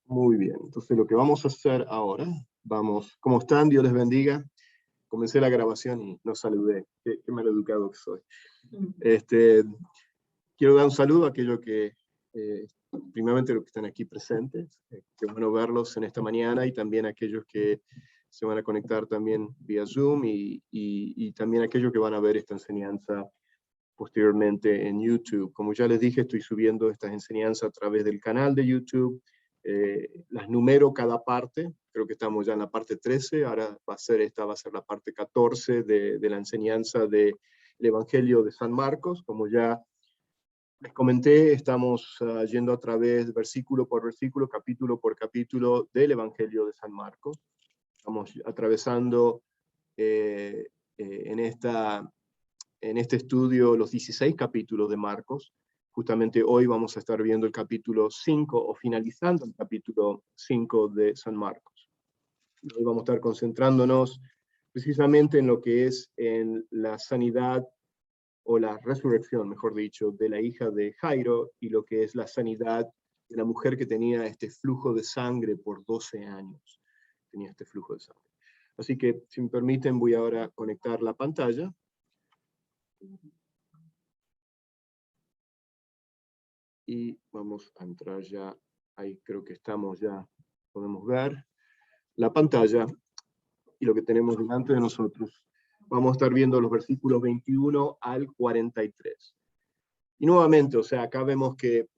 Muy bien, entonces lo que vamos a hacer ahora, ¿cómo están? Dios les bendiga. Comencé la grabación y no saludé, qué mal educado que soy. Quiero dar un saludo a aquellos que, primeramente los que están aquí presentes, qué bueno verlos en esta mañana, y también a aquellos que se van a conectar también vía Zoom, y también a aquellos que van a ver esta enseñanza posteriormente en YouTube. Como ya les dije, estoy subiendo estas enseñanzas a través del canal de YouTube. Las numero cada parte, creo que estamos ya en la parte 13, ahora esta va a ser la parte 14 de la enseñanza del Evangelio de San Marcos. Como ya les comenté, estamos yendo a través, versículo por versículo, capítulo por capítulo del Evangelio de San Marcos. Estamos atravesando en este estudio los 16 capítulos de Marcos. Justamente hoy vamos a estar viendo el capítulo 5, o finalizando el capítulo 5 de San Marcos. Hoy vamos a estar concentrándonos precisamente en lo que es en la sanidad, o la resurrección, mejor dicho, de la hija de Jairo, y lo que es la sanidad de la mujer que tenía este flujo de sangre por 12 años. Tenía este flujo de sangre. Así que, si me permiten, voy ahora a conectar la pantalla. Y vamos a entrar ya, ahí creo que estamos ya, podemos ver la pantalla y lo que tenemos delante de nosotros. Vamos a estar viendo los versículos 21 al 43. Y nuevamente, o sea, acá vemos que,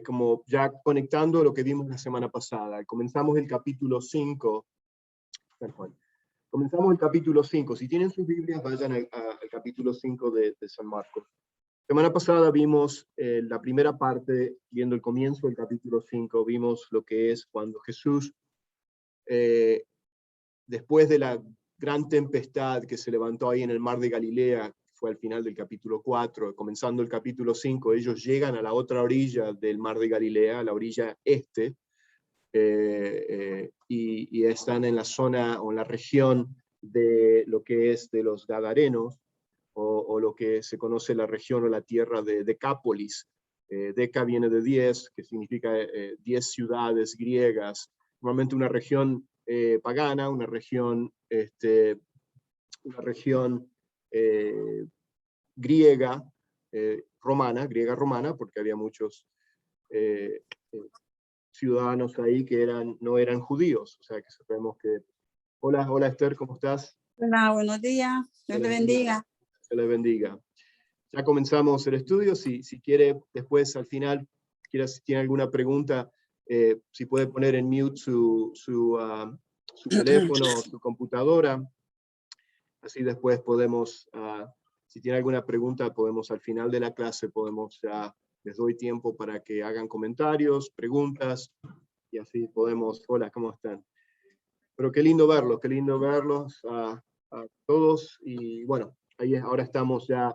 como ya conectando lo que vimos la semana pasada, comenzamos el capítulo 5, comenzamos el capítulo 5, si tienen sus Biblias, vayan al capítulo 5 de San Marcos. Semana pasada vimos la primera parte, viendo el comienzo del capítulo 5, vimos lo que es cuando Jesús, después de la gran tempestad que se levantó ahí en el mar de Galilea, fue al final del capítulo 4, comenzando el capítulo 5, ellos llegan a la otra orilla del mar de Galilea, la orilla este, y están en la zona o en la región de lo que es de los Gadarenos, o lo que se conoce la región o la tierra de Decápolis. Deca viene de 10, que significa 10 ciudades griegas, normalmente una región pagana, una región griega, griega romana, porque había muchos ciudadanos ahí que no eran judíos, o sea que sabemos que... Hola Esther, ¿cómo estás? Hola, buenos días. Dios te bendiga. Que le bendiga. Ya comenzamos el estudio. Si quiere, después al final, si tiene alguna pregunta, si puede poner en mute su teléfono o su computadora. Así después podemos, si tiene alguna pregunta, podemos al final de la clase, les doy tiempo para que hagan comentarios, preguntas, y así podemos... Hola, ¿cómo están? Pero qué lindo verlos a todos. Y bueno, ahora estamos ya,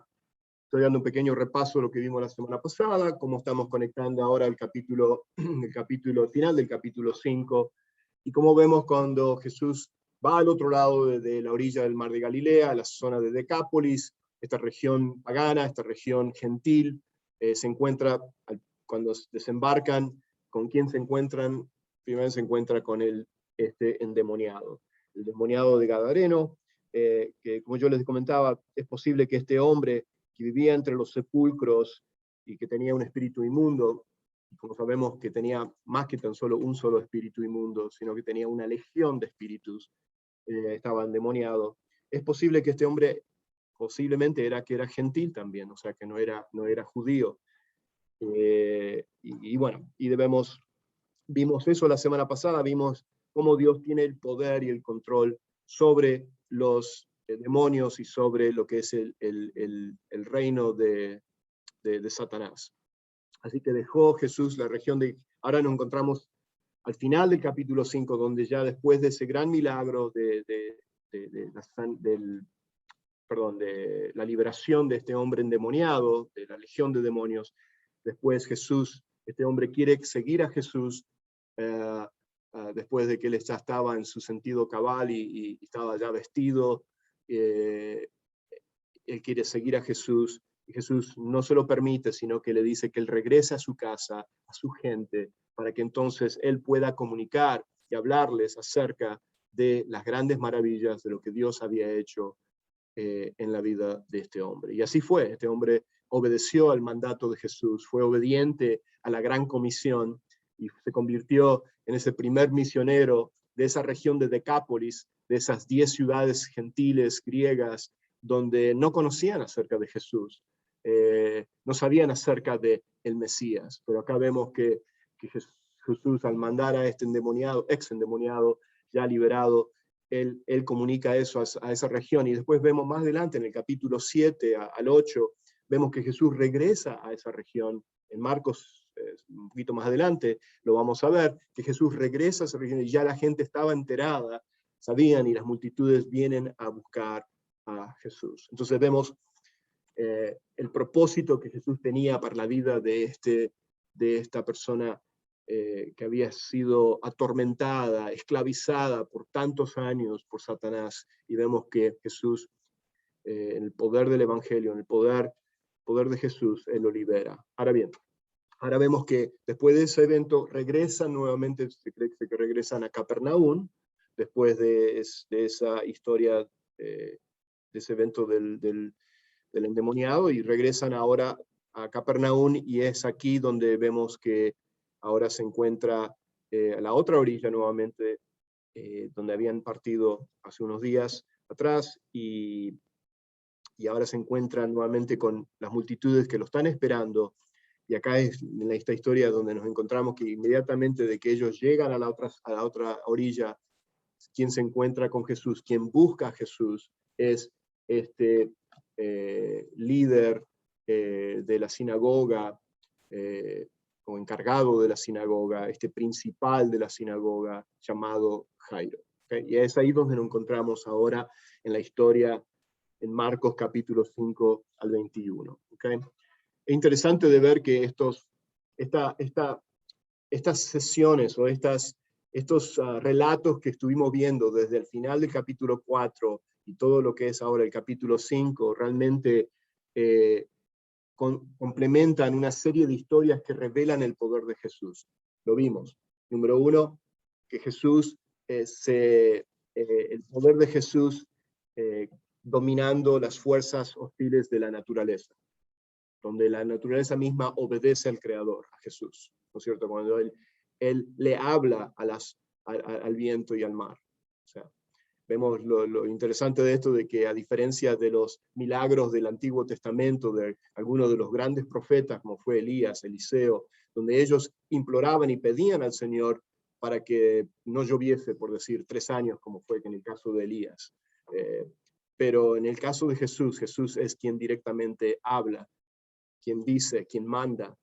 estoy dando un pequeño repaso de lo que vimos la semana pasada, cómo estamos conectando ahora el capítulo final del capítulo 5, y cómo vemos cuando Jesús va al otro lado de la orilla del mar de Galilea, a la zona de Decápolis, esta región pagana, esta región gentil, se encuentra, cuando desembarcan, ¿con quién se encuentran? Primero se encuentra con el endemoniado, el endemoniado de Gadareno, que como yo les comentaba, es posible que este hombre que vivía entre los sepulcros y que tenía un espíritu inmundo, como sabemos que tenía más que tan solo un solo espíritu inmundo, sino que tenía una legión de espíritus, estaba endemoniado. Es posible que este hombre posiblemente era gentil también, o sea que no era judío. Y bueno, vimos eso la semana pasada, vimos cómo Dios tiene el poder y el control sobre los demonios y sobre lo que es el reino de Satanás. Así que dejó Jesús la región ahora nos encontramos al final del capítulo 5, donde ya después de ese gran milagro de la liberación de este hombre endemoniado, de la legión de demonios, después Jesús, este hombre quiere seguir a Jesús, después de que él ya estaba en su sentido cabal y estaba ya vestido, él quiere seguir a Jesús, y Jesús no se lo permite, sino que le dice que él regrese a su casa, a su gente, para que entonces él pueda comunicar y hablarles acerca de las grandes maravillas de lo que Dios había hecho en la vida de este hombre. Y así fue, este hombre obedeció al mandato de Jesús, fue obediente a la gran comisión y se convirtió en ese primer misionero de esa región de Decápolis, de esas 10 ciudades gentiles griegas donde no conocían acerca de Jesús, no sabían acerca de el Mesías. Pero acá vemos que Jesús, al mandar a este endemoniado, ex endemoniado, ya liberado, él comunica eso a esa región. Y después vemos más adelante, en el capítulo 7 al 8, vemos que Jesús regresa a esa región. En Marcos, un poquito más adelante, lo vamos a ver, que Jesús regresa a esa región y ya la gente estaba enterada, sabían, y las multitudes vienen a buscar a Jesús. Entonces vemos el propósito que Jesús tenía para la vida de esta persona que había sido atormentada, esclavizada por tantos años por Satanás, y vemos que Jesús, en el poder del Evangelio, en el poder de Jesús, él lo libera. Ahora bien, ahora vemos que después de ese evento regresan nuevamente, se cree que regresan a Capernaum, después de esa historia, de ese evento del endemoniado, y regresan ahora a Capernaum, y es aquí donde vemos que ahora se encuentra a la otra orilla nuevamente, donde habían partido hace unos días atrás, y ahora se encuentran nuevamente con las multitudes que lo están esperando. Y acá es en esta historia donde nos encontramos que inmediatamente de que ellos llegan a la otra orilla, quien se encuentra con Jesús, quien busca a Jesús, es este líder de la sinagoga, o encargado de la sinagoga, este principal de la sinagoga, llamado Jairo. ¿Okay? Y es ahí donde nos encontramos ahora en la historia, en Marcos capítulo 5 al 21. ¿Okay? Es interesante de ver que estas sesiones o estos relatos que estuvimos viendo desde el final del capítulo 4 y todo lo que es ahora el capítulo 5, realmente complementan una serie de historias que revelan el poder de Jesús. Lo vimos. Número uno, que Jesús, el poder de Jesús dominando las fuerzas hostiles de la naturaleza, donde la naturaleza misma obedece al Creador, a Jesús, ¿no es cierto? Cuando él le habla al viento y al mar. O sea, vemos lo interesante de esto, de que a diferencia de los milagros del Antiguo Testamento, de algunos de los grandes profetas, como fue Elías, Eliseo, donde ellos imploraban y pedían al Señor para que no lloviese, por decir, 3 años, como fue en el caso de Elías. Pero en el caso de Jesús, Jesús es quien directamente habla, quien dice, quien manda,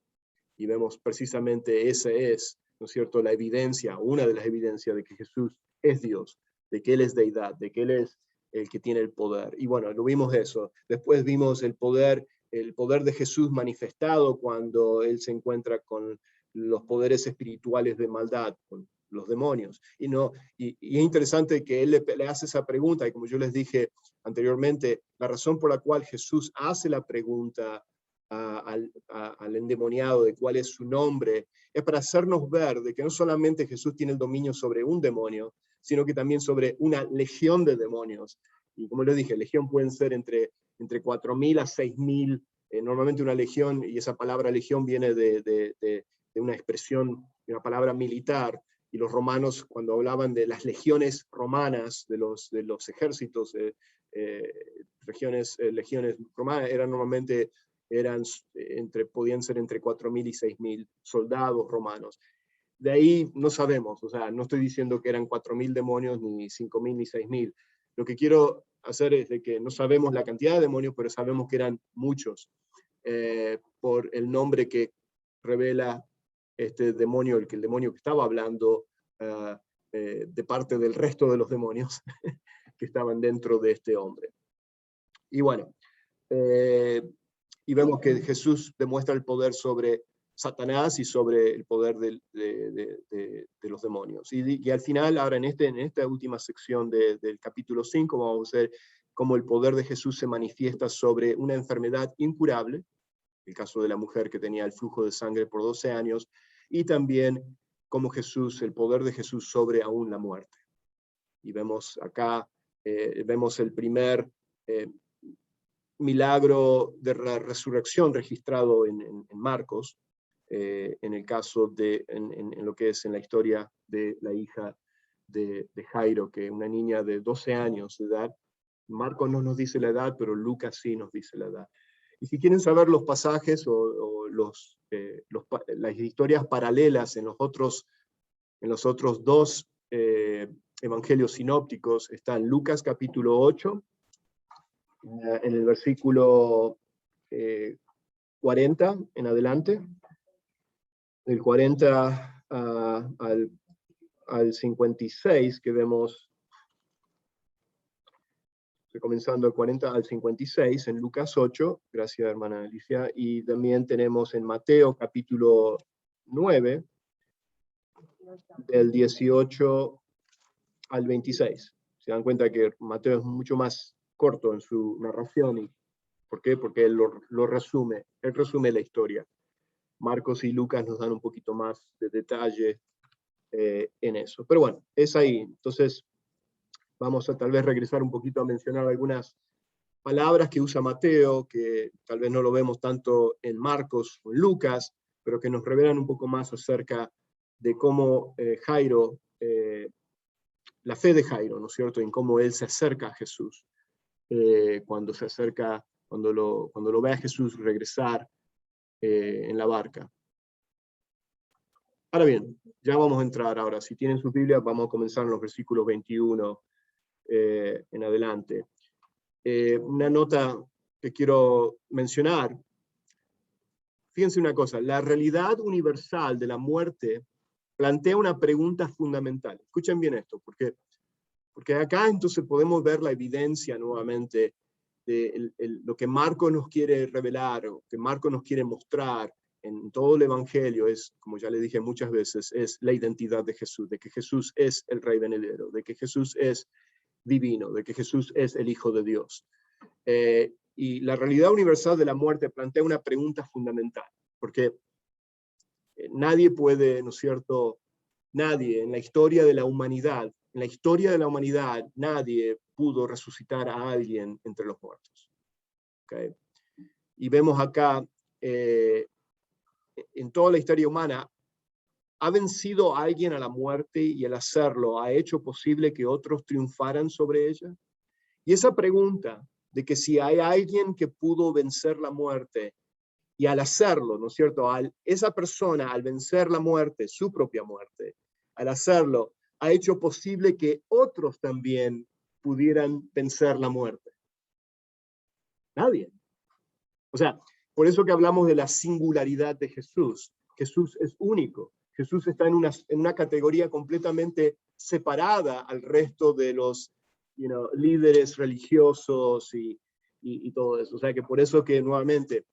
y vemos precisamente esa es, ¿no es cierto?, la evidencia, una de las evidencias de que Jesús es Dios, de que Él es deidad, de que Él es el que tiene el poder. Y bueno, lo vimos eso. Después vimos el poder de Jesús manifestado cuando Él se encuentra con los poderes espirituales de maldad, con los demonios. Y es interesante que Él le hace esa pregunta, y como yo les dije anteriormente, la razón por la cual Jesús hace la pregunta al endemoniado de cuál es su nombre, es para hacernos ver de que no solamente Jesús tiene el dominio sobre un demonio, sino que también sobre una legión de demonios. Y como les dije, legión pueden ser entre 4.000 a 6.000, normalmente una legión, y esa palabra legión viene de una expresión, de una palabra militar, y los romanos, cuando hablaban de las legiones romanas, de los ejércitos, legiones romanas, podían ser entre 4.000 y 6.000 soldados romanos. De ahí no sabemos, o sea, no estoy diciendo que eran 4.000 demonios, ni 5.000, ni 6.000. Lo que quiero hacer es de que no sabemos la cantidad de demonios, pero sabemos que eran muchos, por el nombre que revela este demonio, el demonio que estaba hablando, de parte del resto de los demonios que estaban dentro de este hombre. Y bueno, y vemos que Jesús demuestra el poder sobre Satanás y sobre el poder de los demonios. Y al final, ahora en esta última sección del capítulo 5, vamos a ver cómo el poder de Jesús se manifiesta sobre una enfermedad incurable, el caso de la mujer que tenía el flujo de sangre por 12 años, y también cómo Jesús, el poder de Jesús sobre aún la muerte. Y vemos acá, vemos el primer milagro de la resurrección registrado en Marcos, en el caso de, en lo que es en la historia de la hija de Jairo, que una niña de 12 años de edad. Marcos no nos dice la edad, pero Lucas sí nos dice la edad. Y si quieren saber los pasajes o las historias paralelas en los otros dos evangelios sinópticos, está en Lucas capítulo 8, en el versículo 40 en adelante, del 40 al 56, que vemos, comenzando el 40 al 56 en Lucas 8, gracias hermana Alicia, y también tenemos en Mateo capítulo 9, del 18 al 26. Se dan cuenta que Mateo es mucho más corto en su narración. ¿Y por qué? Porque él lo resume, él resume la historia. Marcos y Lucas nos dan un poquito más de detalle en eso. Pero bueno, es ahí. Entonces, vamos a tal vez regresar un poquito a mencionar algunas palabras que usa Mateo, que tal vez no lo vemos tanto en Marcos o en Lucas, pero que nos revelan un poco más acerca de cómo Jairo, la fe de Jairo, ¿no es cierto?, en cómo él se acerca a Jesús, cuando se acerca, cuando lo ve a Jesús regresar en la barca. Ahora bien, ya vamos a entrar ahora. Si tienen sus Biblias, vamos a comenzar en los versículos 21 en adelante. Una nota que quiero mencionar. Fíjense una cosa, la realidad universal de la muerte plantea una pregunta fundamental. Escuchen bien esto, porque acá entonces podemos ver la evidencia nuevamente de lo que Marcos nos quiere revelar, o que Marcos nos quiere mostrar en todo el Evangelio, es, como ya le dije muchas veces, es la identidad de Jesús, de que Jesús es el Rey venidero, de que Jesús es divino, de que Jesús es el Hijo de Dios. Y la realidad universal de la muerte plantea una pregunta fundamental, porque nadie puede, ¿no es cierto?, nadie en la historia de la humanidad, nadie pudo resucitar a alguien entre los muertos. ¿Okay? Y vemos acá, en toda la historia humana, ¿ha vencido alguien a la muerte y al hacerlo ha hecho posible que otros triunfaran sobre ella? Y esa pregunta de que si hay alguien que pudo vencer la muerte, y al hacerlo, ¿no es cierto?, esa persona al vencer la muerte, su propia muerte, al hacerlo, ha hecho posible que otros también pudieran vencer la muerte. Nadie. O sea, por eso que hablamos de la singularidad de Jesús. Jesús es único. Jesús está en una categoría completamente separada al resto de los líderes religiosos y todo eso. O sea, que por eso que nuevamente,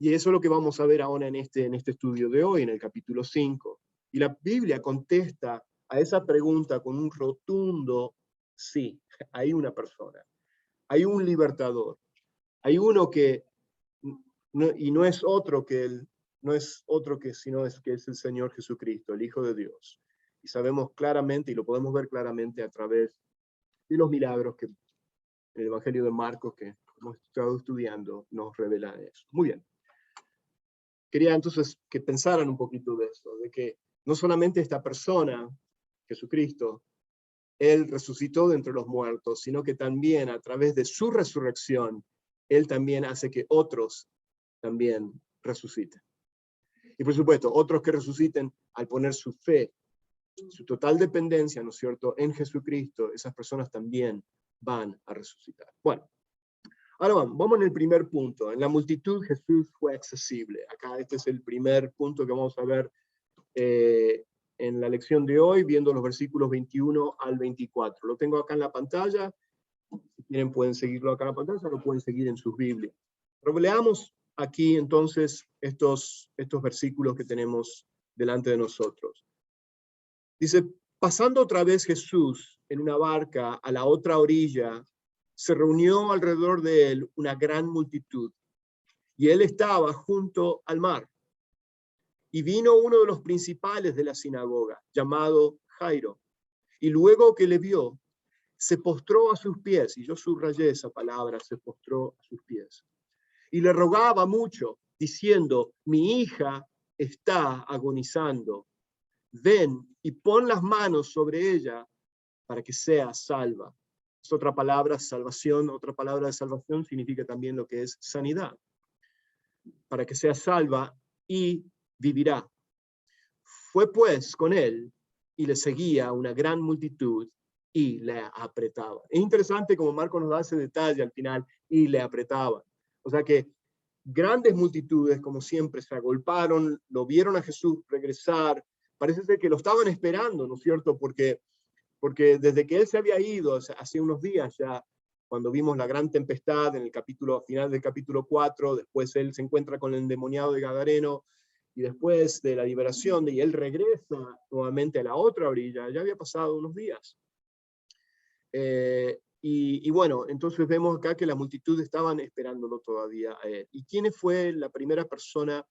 y eso es lo que vamos a ver ahora en este estudio de hoy, en el capítulo 5. Y la Biblia contesta a esa pregunta con un rotundo sí. Hay una persona, hay un libertador, hay uno que no es otro que sino que es el Señor Jesucristo, el Hijo de Dios. Y sabemos claramente, y lo podemos ver claramente a través de los milagros que en el Evangelio de Marcos, que hemos estado estudiando, nos revelan eso. Muy bien. Quería entonces que pensaran un poquito de esto, de que no solamente esta persona, Jesucristo, Él resucitó de entre los muertos, sino que también a través de su resurrección, Él también hace que otros también resuciten. Y por supuesto, otros que resuciten al poner su fe, su total dependencia, ¿no es cierto?, en Jesucristo, esas personas también van a resucitar. Bueno, ahora vamos en el primer punto. En la multitud Jesús fue accesible. Acá este es el primer punto que vamos a ver en la lección de hoy, viendo los versículos 21 al 24. Lo tengo acá en la pantalla. Si quieren pueden seguirlo acá en la pantalla, lo pueden seguir en sus Biblias. Pero leamos aquí entonces estos versículos que tenemos delante de nosotros. Dice, pasando otra vez Jesús en una barca a la otra orilla, se reunió alrededor de él una gran multitud, y él estaba junto al mar. y vino uno de los principales de la sinagoga, llamado Jairo, y luego que le vio, se postró a sus pies, y yo subrayé esa palabra, se postró a sus pies, y le rogaba mucho, diciendo, mi hija está agonizando, ven y pon las manos sobre ella para que sea salva. Es otra palabra, salvación, otra palabra de salvación significa también lo que es sanidad, para que sea salva y vivirá. Fue pues con él y le seguía una gran multitud y le apretaba. Es interesante como Marcos nos da ese detalle al final, y le apretaban. O sea que grandes multitudes, como siempre, se agolparon, lo vieron a Jesús regresar, parece ser que lo estaban esperando, ¿no es cierto? Porque desde que él se había ido, hace unos días ya, cuando vimos la gran tempestad en el final del capítulo 4, después él se encuentra con el endemoniado de Gadareno, y después de la liberación, y él regresa nuevamente a la otra orilla, ya había pasado unos días. Y bueno, entonces vemos acá que la multitud estaban esperándolo todavía a él. ¿Y quién fue la primera persona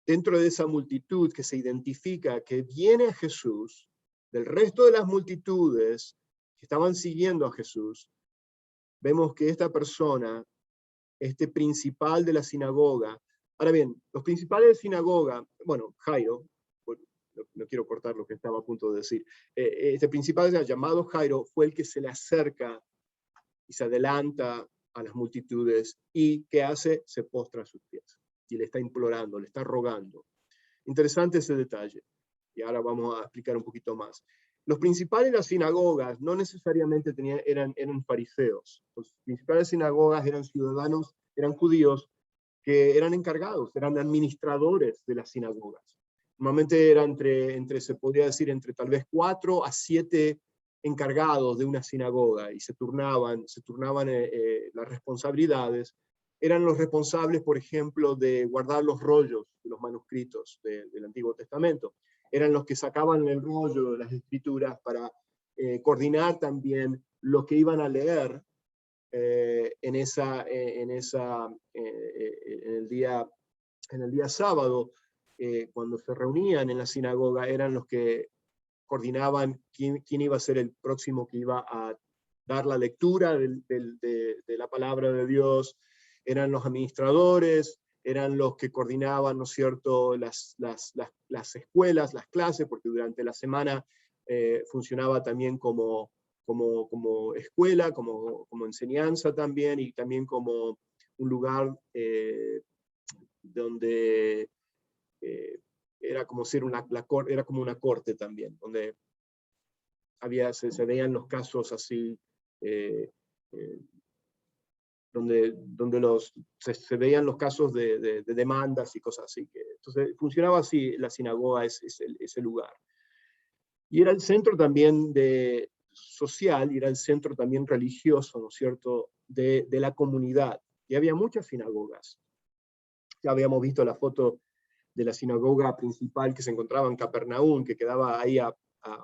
dentro de esa multitud que se identifica que viene a Jesús, del resto de las multitudes que estaban siguiendo a Jesús? Vemos que esta persona, este principal de la sinagoga, ahora bien, los principales de sinagoga, bueno, Jairo, no quiero cortar lo que estaba a punto de decir, este principal llamado Jairo fue el que se le acerca y se adelanta a las multitudes, y ¿qué hace? Se postra a sus pies, y le está implorando, le está rogando. Interesante ese detalle, y ahora vamos a explicar un poquito más. Los principales de las sinagogas no necesariamente eran fariseos. Los principales sinagogas eran ciudadanos, eran judíos, que eran encargados, eran administradores de las sinagogas. Normalmente eran se podría decir, entre tal vez 4 a 7 encargados de una sinagoga, y se turnaban las responsabilidades. Eran los responsables, por ejemplo, de guardar los rollos de los manuscritos del Antiguo Testamento. Eran los que sacaban el rollo de las escrituras para coordinar también lo que iban a leer en el día sábado, cuando se reunían en la sinagoga. Eran los que coordinaban quién iba a ser el próximo que iba a dar la lectura de la palabra de Dios. Eran los administradores, eran los que coordinaban, ¿no es cierto?, las escuelas, las clases, porque durante la semana funcionaba también como escuela, como enseñanza también, y también como un lugar donde era como ser era como una corte también, donde se veían los casos así, donde se veían los casos de demandas y cosas así. Entonces funcionaba así la sinagoga, ese lugar. Y era el centro también social, y era el centro también religioso, ¿no es cierto?, de la comunidad. Y había muchas sinagogas. Ya habíamos visto la foto de la sinagoga principal que se encontraba en Capernaum, que quedaba ahí a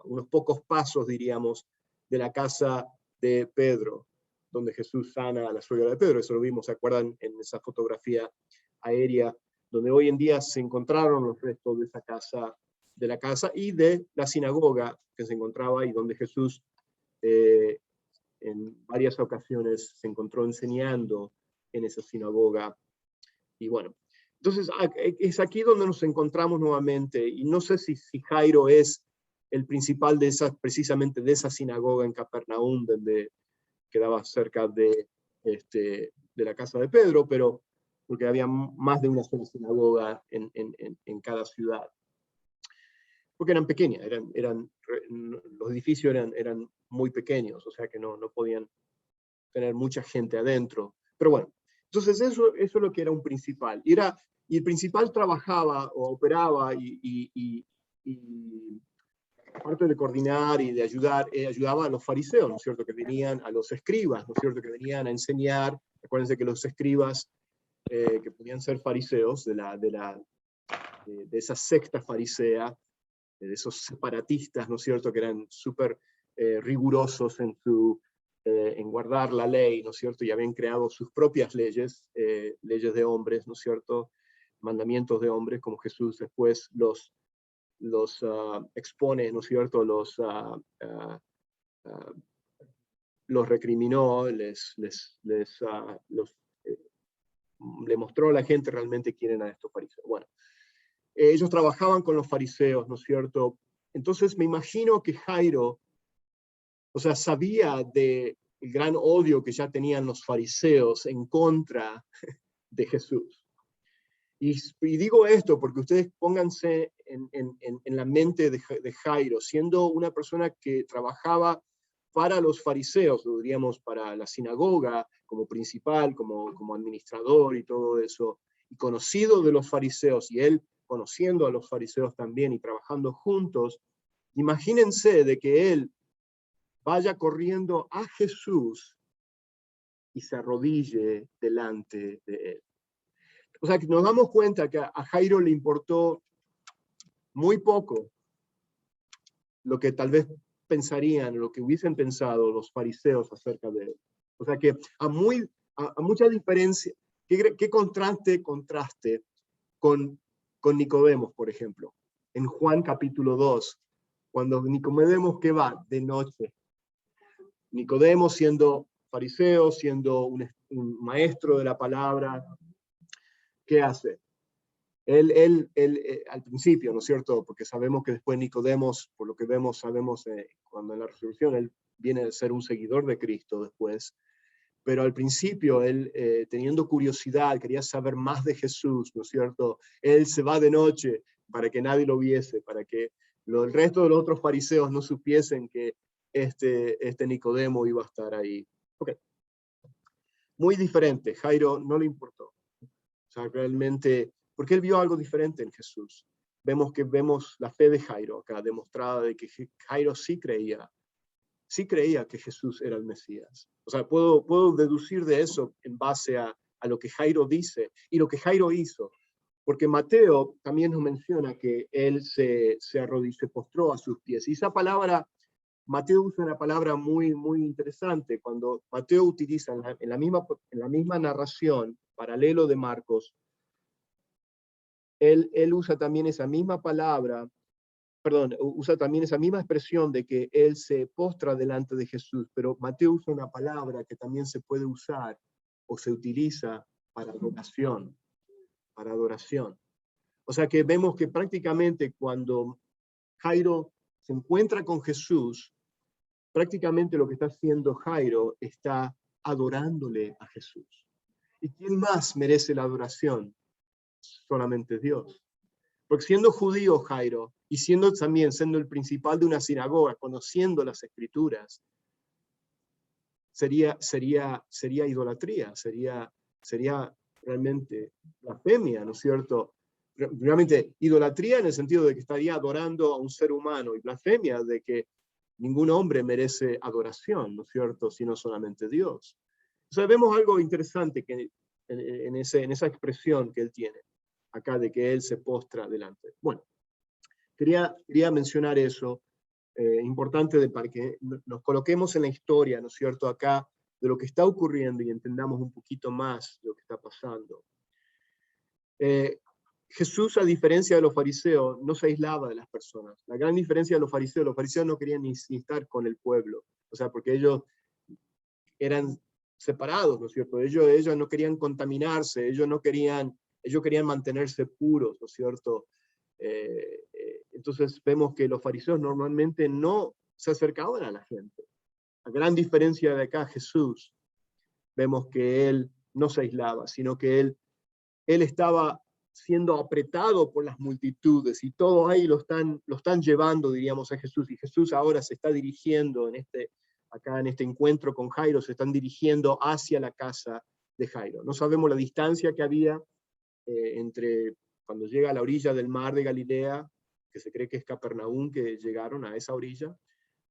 unos pocos pasos, diríamos, de la casa de Pedro, donde Jesús sana a la suegra de Pedro. Eso lo vimos, ¿se acuerdan?, en esa fotografía aérea, donde hoy en día se encontraron los restos de esa casa, de la casa y de la sinagoga que se encontraba ahí, donde Jesús en varias ocasiones se encontró enseñando en esa sinagoga. Y bueno, entonces es aquí donde nos encontramos nuevamente, y no sé si Jairo es el principal precisamente de esa sinagoga en Capernaum, donde quedaba cerca de la casa de Pedro, pero porque había más de una sola sinagoga en cada ciudad. Porque eran pequeñas, los edificios eran muy pequeños, o sea que no podían tener mucha gente adentro. Pero bueno, entonces eso es lo que era un principal. Y el principal trabajaba o operaba, y aparte de coordinar y de ayudar, ayudaba a los fariseos, ¿no es cierto?, que venían, a los escribas, ¿no es cierto?, que venían a enseñar. Acuérdense que los escribas, que podían ser fariseos de esa secta farisea, de esos separatistas, ¿no es cierto?, que eran súper rigurosos en guardar la ley, ¿no es cierto?, y habían creado sus propias leyes, leyes de hombres, ¿no es cierto?, mandamientos de hombres, como Jesús después los expone, ¿no es cierto? Los recriminó, le mostró a la gente realmente quién eran estos fariseos. Bueno, ellos trabajaban con los fariseos, ¿no es cierto? Entonces me imagino que Jairo, o sea, sabía del gran odio que ya tenían los fariseos en contra de Jesús. Y digo esto porque ustedes pónganse en la mente de Jairo, siendo una persona que trabajaba para los fariseos, lo diríamos para la sinagoga, como principal, como administrador y todo eso, y conocido de los fariseos, y él conociendo a los fariseos también y trabajando juntos, imagínense de que él vaya corriendo a Jesús y se arrodille delante de él. O sea, que nos damos cuenta que a Jairo le importó muy poco lo que tal vez pensarían, lo que hubiesen pensado los fariseos acerca de él. O sea que a mucha diferencia, ¿qué contraste con Nicodemos, por ejemplo? En Juan capítulo 2, cuando Nicodemos que va de noche. Nicodemos siendo fariseo, siendo un maestro de la palabra, ¿qué hace? Él, al principio, ¿no es cierto? Porque sabemos que después Nicodemos, por lo que vemos, sabemos cuando en la resurrección, él viene a ser un seguidor de Cristo después. Pero al principio, él, teniendo curiosidad, quería saber más de Jesús, ¿no es cierto? Él se va de noche para que nadie lo viese, para que el resto de los otros fariseos no supiesen que este Nicodemo iba a estar ahí. Okay. Muy diferente. Jairo no le importó. O sea, realmente, porque él vio algo diferente en Jesús. Vemos la fe de Jairo acá, demostrada de que Jairo sí creía que Jesús era el Mesías. O sea, puedo deducir de eso en base a lo que Jairo dice y lo que Jairo hizo. Porque Mateo también nos menciona que él se arrodilló, se postró a sus pies. Y esa palabra, Mateo usa una palabra muy, muy interesante. Cuando Mateo utiliza en la misma narración, paralelo de Marcos, él usa también esa misma palabra, usa también esa misma expresión de que él se postra delante de Jesús, pero Mateo usa una palabra que también se puede usar o se utiliza para adoración, O sea que vemos que prácticamente cuando Jairo se encuentra con Jesús, prácticamente lo que está haciendo Jairo está adorándole a Jesús. ¿Y quién más merece la adoración? Solamente Dios. Porque siendo judío Jairo, y siendo el principal de una sinagoga, conociendo las escrituras, sería idolatría, sería realmente blasfemia, ¿no es cierto? Realmente idolatría en el sentido de que estaría adorando a un ser humano, y blasfemia de que ningún hombre merece adoración, ¿no es cierto?, sino solamente Dios. O sea, vemos algo interesante que en esa expresión que él tiene acá, de que él se postra delante. Bueno, quería mencionar eso, importante para que nos coloquemos en la historia, ¿no es cierto?, acá, de lo que está ocurriendo y entendamos un poquito más lo que está pasando. Jesús, a diferencia de los fariseos, no se aislaba de las personas. La gran diferencia de los fariseos no querían ni estar con el pueblo, o sea, porque ellos eran separados, ¿no es cierto? Ellos no querían contaminarse, ellos querían mantenerse puros, ¿no es cierto? Entonces vemos que los fariseos normalmente no se acercaban a la gente. A gran diferencia de acá, Jesús, vemos que él no se aislaba, sino que él estaba siendo apretado por las multitudes, y todos ahí lo están llevando, diríamos, a Jesús, y Jesús ahora se está dirigiendo acá en este encuentro con Jairo, se están dirigiendo hacia la casa de Jairo. No sabemos la distancia que había entre cuando llega a la orilla del mar de Galilea, que se cree que es Capernaum, que llegaron a esa orilla.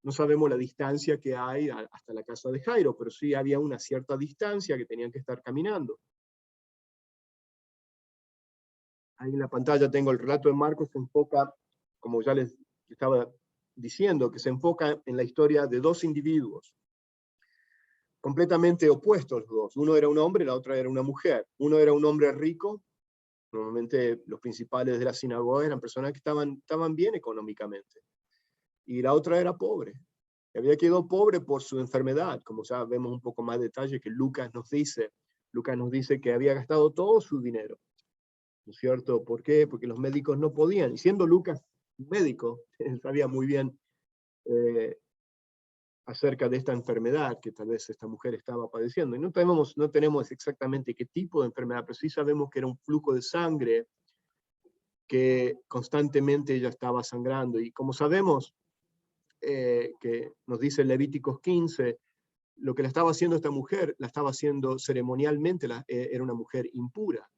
No sabemos la distancia que hay hasta la casa de Jairo, pero sí había una cierta distancia que tenían que estar caminando. Ahí en la pantalla tengo el relato de Marcos, se enfoca, como ya les estaba diciendo, que se enfoca en la historia de dos individuos, completamente opuestos los dos. Uno era un hombre, la otra era una mujer. Uno era un hombre rico, Normalmente los principales de la sinagoga eran personas que estaban bien económicamente. Y la otra era pobre. Había quedado pobre por su enfermedad, como ya vemos un poco más detalle que Lucas nos dice. Lucas nos dice que había gastado todo su dinero, ¿no es cierto? ¿Por qué? Porque los médicos no podían. Y siendo Lucas un médico, él sabía muy bien acerca de esta enfermedad que tal vez esta mujer estaba padeciendo. Y no tenemos exactamente qué tipo de enfermedad, pero sí sabemos que era un flujo de sangre que constantemente ella estaba sangrando. Y como sabemos, que nos dice Levíticos 15, lo que la estaba haciendo esta mujer, la estaba haciendo ceremonialmente, era una mujer impura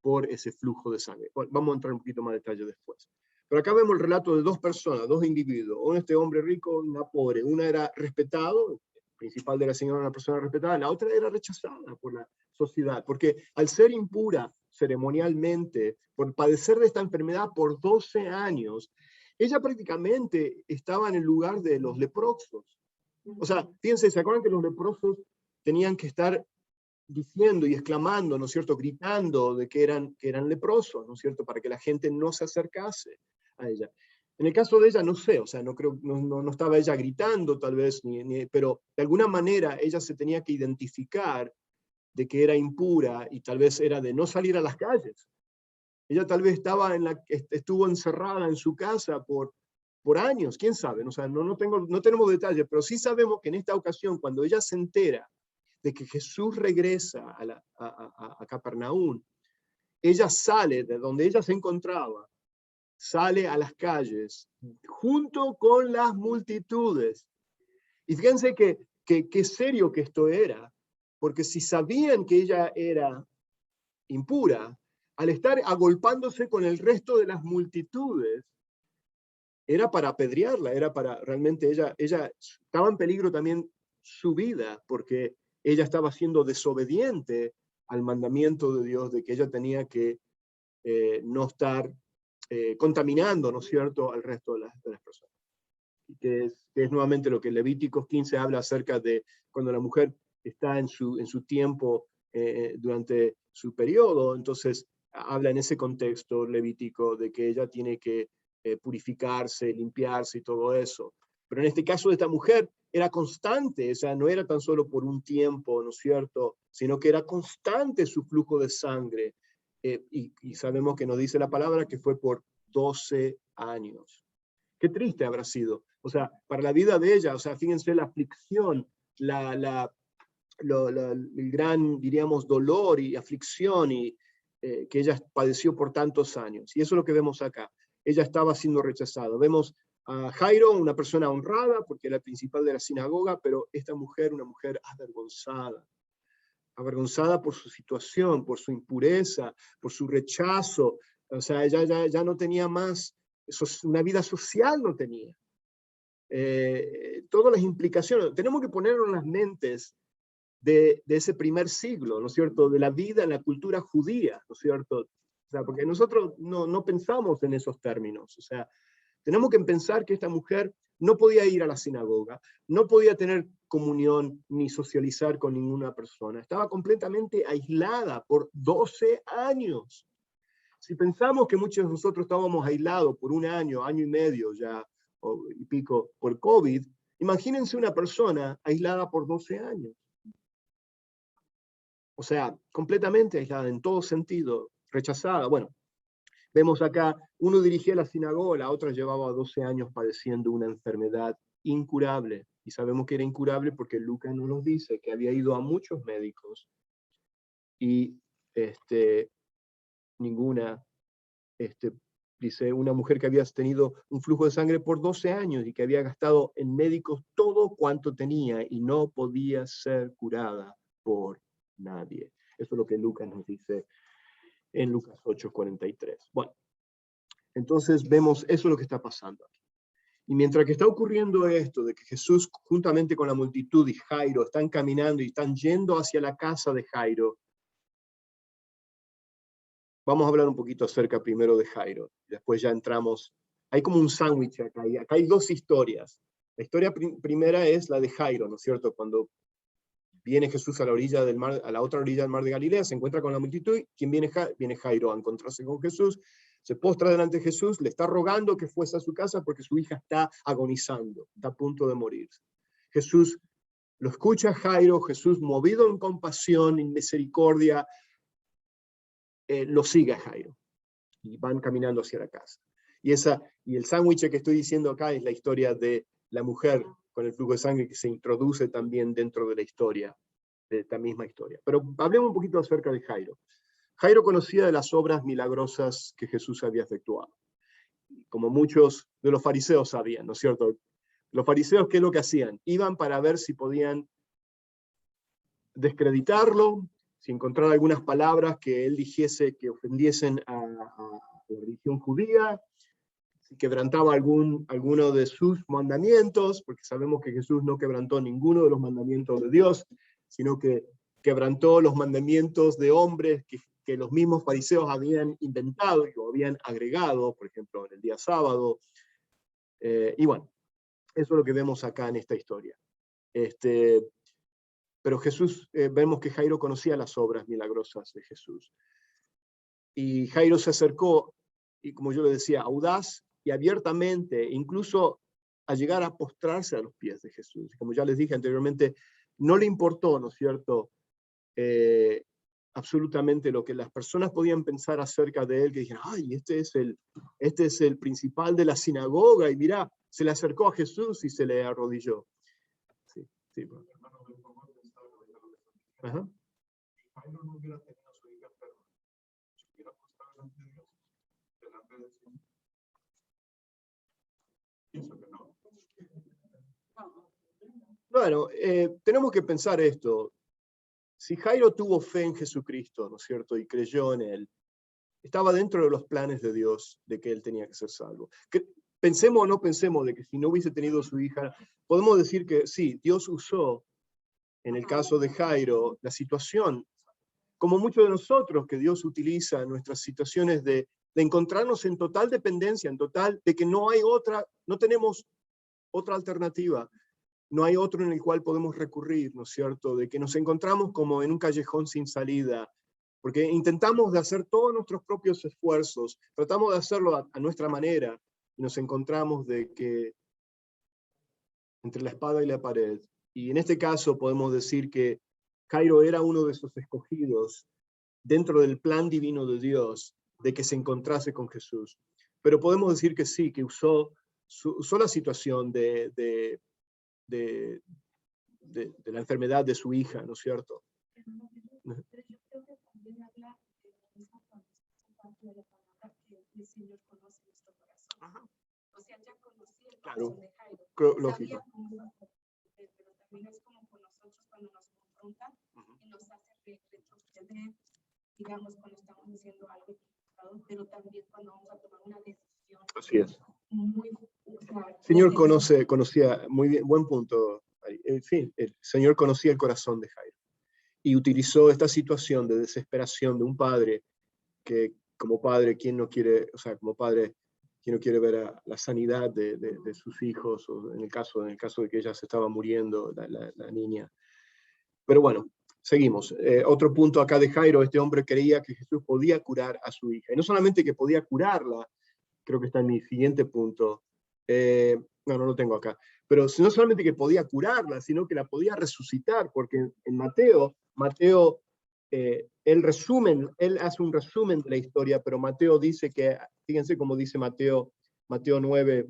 por ese flujo de sangre. Bueno, vamos a entrar un poquito más en detalle después. Pero acá vemos el relato de dos personas, dos individuos, uno este hombre rico, una pobre. Una era respetado, el principal de la señora era una persona respetada, la otra era rechazada por la sociedad, porque al ser impura ceremonialmente, por padecer de esta enfermedad por 12 años, ella prácticamente estaba en el lugar de los leprosos. O sea, fíjense, ¿se acuerdan que los leprosos tenían que estar diciendo y exclamando, ¿no es cierto?, gritando de que eran leprosos, ¿no es cierto?, para que la gente no se acercase a ella. En el caso de ella, no sé, o sea, no estaba ella gritando tal vez, pero de alguna manera ella se tenía que identificar de que era impura y tal vez era de no salir a las calles. Ella tal vez estuvo encerrada en su casa por años, quién sabe, o sea, no tenemos detalles, pero sí sabemos que en esta ocasión, cuando ella se entera de que Jesús regresa a Capernaum, ella sale de donde ella se encontraba, sale a las calles, junto con las multitudes. Y fíjense qué serio que esto era, porque si sabían que ella era impura, al estar agolpándose con el resto de las multitudes, era para apedrearla, era para realmente ella estaba en peligro también su vida, porque ella estaba siendo desobediente al mandamiento de Dios de que ella tenía que no estar contaminando, ¿no es cierto?, al resto de las personas. Y que es nuevamente lo que Levíticos 15 habla acerca de cuando la mujer está en su tiempo durante su periodo, entonces habla en ese contexto levítico de que ella tiene que purificarse, limpiarse y todo eso. Pero en este caso de esta mujer era constante, o sea, no era tan solo por un tiempo, ¿no es cierto?, sino que era constante su flujo de sangre. Y sabemos que nos dice la palabra que fue por 12 años. Qué triste habrá sido. O sea, para la vida de ella, o sea, fíjense la aflicción, el gran, diríamos, dolor y aflicción que ella padeció por tantos años. Y eso es lo que vemos acá. Ella estaba siendo rechazada. Vemos a Jairo, una persona honrada, porque era el principal de la sinagoga, pero esta mujer, una mujer avergonzada por su situación, por su impureza, por su rechazo. O sea, ella ya no tenía más, una vida social no tenía. Todas las implicaciones, tenemos que ponernos en las mentes de ese primer siglo, ¿no es cierto?, de la vida en la cultura judía, ¿no es cierto? O sea, porque nosotros no pensamos en esos términos, o sea, tenemos que pensar que esta mujer no podía ir a la sinagoga, no podía tener comunión ni socializar con ninguna persona, estaba completamente aislada por 12 años. Si pensamos que muchos de nosotros estábamos aislados por un año y medio ya, y pico, por COVID, imagínense una persona aislada por 12 años. O sea, completamente aislada en todo sentido, rechazada. Bueno, vemos acá, uno dirigía la sinagoga, la otra llevaba 12 años padeciendo una enfermedad incurable. Y sabemos que era incurable porque Lucas nos lo dice, que había ido a muchos médicos y ninguna, dice, una mujer que había tenido un flujo de sangre por 12 años y que había gastado en médicos todo cuanto tenía y no podía ser curada por nadie. Eso es lo que Lucas nos dice en Lucas 8:43. Bueno, entonces vemos, eso es lo que está pasando aquí. Y mientras que está ocurriendo esto, de que Jesús juntamente con la multitud y Jairo están caminando y están yendo hacia la casa de Jairo, vamos a hablar un poquito acerca primero de Jairo. Después ya entramos, hay como un sándwich acá hay dos historias. La historia primera es la de Jairo, ¿no es cierto? Cuando viene Jesús a la orilla del mar, a la otra orilla del mar de Galilea, se encuentra con la multitud, ¿quién viene? Viene Jairo a encontrarse con Jesús, se postra delante de Jesús, le está rogando que fuese a su casa porque su hija está agonizando, está a punto de morir. Jesús lo escucha Jairo, Jesús, movido en compasión, en misericordia, lo sigue a Jairo, y van caminando hacia la casa. Y el sándwich que estoy diciendo acá es la historia de la mujer con el flujo de sangre que se introduce también dentro de la historia, de esta misma historia. Pero hablemos un poquito acerca de Jairo. Jairo conocía de las obras milagrosas que Jesús había efectuado, como muchos de los fariseos sabían, ¿no es cierto? Los fariseos, ¿qué es lo que hacían? Iban para ver si podían descreditarlo, si encontrar algunas palabras que él dijese que ofendiesen a la religión judía, si quebrantaba alguno de sus mandamientos, porque sabemos que Jesús no quebrantó ninguno de los mandamientos de Dios, sino que quebrantó los mandamientos de hombres que los mismos fariseos habían inventado y lo habían agregado, por ejemplo, en el día sábado. Y bueno, eso es lo que vemos acá en esta historia. Pero Jesús, vemos que Jairo conocía las obras milagrosas de Jesús. Y Jairo se acercó, y como yo le decía, audaz y abiertamente, incluso a llegar a postrarse a los pies de Jesús. Como ya les dije anteriormente, no le importó, ¿no es cierto?, absolutamente lo que las personas podían pensar acerca de él, que dijeron, ay, este es el principal de la sinagoga, y mirá, se le acercó a Jesús y se le arrodilló. Sí, sí. Ajá. Jairo no hubiera tenido a su hija enferma, si hubiera postrado delante de Dios, delante del Señor. Pienso que no. Bueno, tenemos que pensar esto. Si Jairo tuvo fe en Jesucristo, ¿no es cierto?, y creyó en él, estaba dentro de los planes de Dios de que él tenía que ser salvo. Pensemos o no pensemos de que si no hubiese tenido su hija, podemos decir que sí, Dios usó, en el caso de Jairo, la situación, como muchos de nosotros, que Dios utiliza en nuestras situaciones de encontrarnos en total dependencia, en total, de que no tenemos otra alternativa. No hay otro en el cual podemos recurrir, ¿no es cierto? De que nos encontramos como en un callejón sin salida, porque intentamos de hacer todos nuestros propios esfuerzos, tratamos de hacerlo a nuestra manera, y nos encontramos de que entre la espada y la pared. Y en este caso podemos decir que Jairo era uno de esos escogidos dentro del plan divino de Dios, de que se encontrase con Jesús. Pero podemos decir que sí, que usó la situación de la enfermedad de su hija, ¿no es cierto? Pero yo creo que también habla de esa parte de la palabra que el Señor conoce nuestro corazón. Ajá. O sea, ya conocía el corazón de Jairo. Lógico. Pero también es como con nosotros cuando nos confrontan y nos hace retroceder, digamos, cuando estamos haciendo algo equivocado, pero también cuando vamos a tomar una decisión. Así es. Muy, Señor conocía, muy bien, buen punto. En fin, el Señor conocía el corazón de Jairo y utilizó esta situación de desesperación de un padre que, como padre, ¿quién no quiere, o sea, como padre, quién no quiere ver a la sanidad de sus hijos, o en el caso de que ella se estaba muriendo, la niña? Pero bueno, seguimos. Otro punto acá de Jairo, este hombre creía que Jesús podía curar a su hija, y no solamente que podía curarla, creo que está en mi siguiente punto, no lo tengo acá, pero no solamente que podía curarla, sino que la podía resucitar, porque en Mateo, él hace un resumen de la historia, pero Mateo dice que, fíjense cómo dice Mateo 9,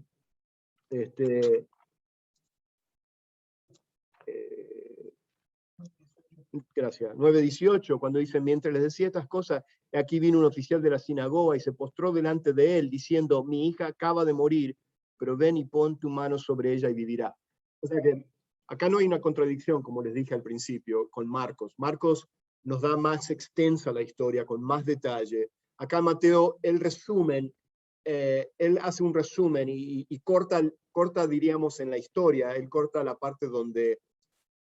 gracias, 9:18, cuando dice, mientras les decía estas cosas, aquí vino un oficial de la sinagoga y se postró delante de él, diciendo, mi hija acaba de morir, pero ven y pon tu mano sobre ella y vivirá. O sea que acá no hay una contradicción, como les dije al principio, con Marcos. Marcos nos da más extensa la historia, con más detalle. Acá Mateo, él hace un resumen y corta, diríamos, en la historia, él corta la parte donde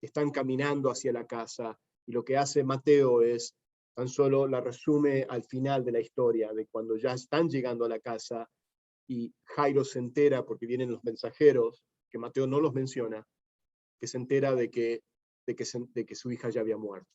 están caminando hacia la casa, y lo que hace Mateo es tan solo la resume al final de la historia, de cuando ya están llegando a la casa, y Jairo se entera, porque vienen los mensajeros, que Mateo no los menciona, que se entera de que de que su hija ya había muerto.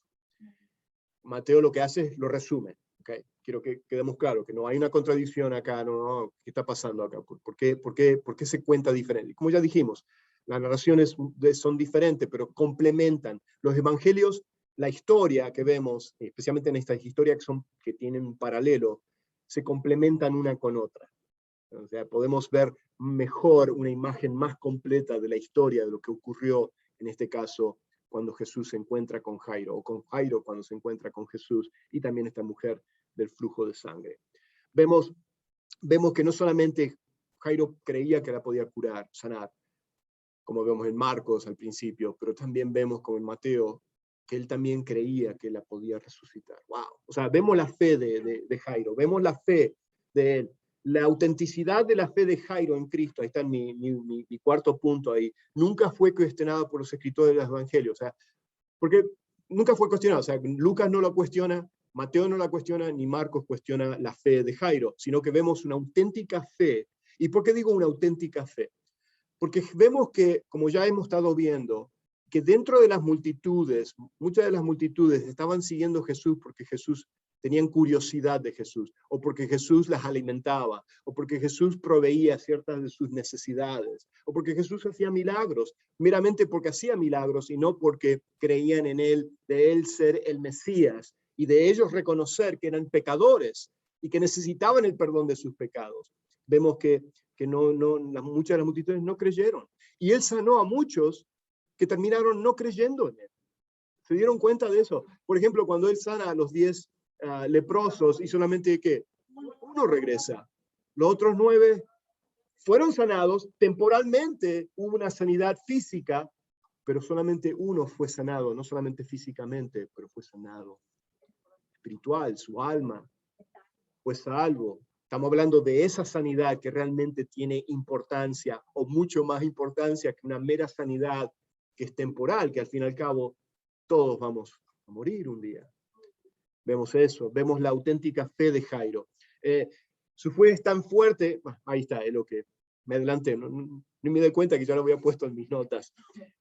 Mateo lo que hace es lo resume. ¿Okay? Quiero que quedemos claros, que no hay una contradicción acá, no, ¿qué está pasando acá? ¿Por qué se cuenta diferente? Como ya dijimos, las narraciones son diferentes, pero complementan. Los evangelios, la historia que vemos, especialmente en estas historias que tienen un paralelo, se complementan una con otra. O sea, podemos ver mejor una imagen más completa de la historia, de lo que ocurrió, en este caso, cuando Jesús se encuentra con Jairo, o con Jairo cuando se encuentra con Jesús, y también esta mujer del flujo de sangre. Vemos que no solamente Jairo creía que la podía curar, sanar, como vemos en Marcos al principio, pero también vemos como en Mateo, que él también creía que la podía resucitar. ¡Wow! O sea, vemos la fe de Jairo, vemos la fe de él. La autenticidad de la fe de Jairo en Cristo, ahí está mi cuarto punto ahí, nunca fue cuestionada por los escritores de los evangelios, o sea, porque nunca fue cuestionado, o sea, Lucas no lo cuestiona, Mateo no la cuestiona, ni Marcos cuestiona la fe de Jairo, sino que vemos una auténtica fe. ¿Y por qué digo una auténtica fe? Porque vemos que, como ya hemos estado viendo, que dentro de las multitudes, muchas de las multitudes estaban siguiendo a Jesús porque Jesús tenían curiosidad de Jesús, o porque Jesús las alimentaba, o porque Jesús proveía ciertas de sus necesidades, o porque Jesús hacía milagros, meramente porque hacía milagros y no porque creían en él, de él ser el Mesías, y de ellos reconocer que eran pecadores y que necesitaban el perdón de sus pecados. Vemos que muchas de las multitudes no creyeron. Y él sanó a muchos que terminaron no creyendo en él. ¿Se dieron cuenta de eso? Por ejemplo, cuando él sana a los 10 leprosos y solamente que uno regresa, los otros 9 fueron sanados temporalmente, hubo una sanidad física, pero solamente uno fue sanado, no solamente físicamente, pero fue sanado espiritual, su alma fue salvo. Estamos hablando de esa sanidad que realmente tiene importancia, o mucho más importancia que una mera sanidad que es temporal, que al fin y al cabo todos vamos a morir un día. Vemos eso, vemos la auténtica fe de Jairo. Su fe es tan fuerte, ahí está, es lo que me adelanté, no me doy cuenta que ya lo había puesto en mis notas,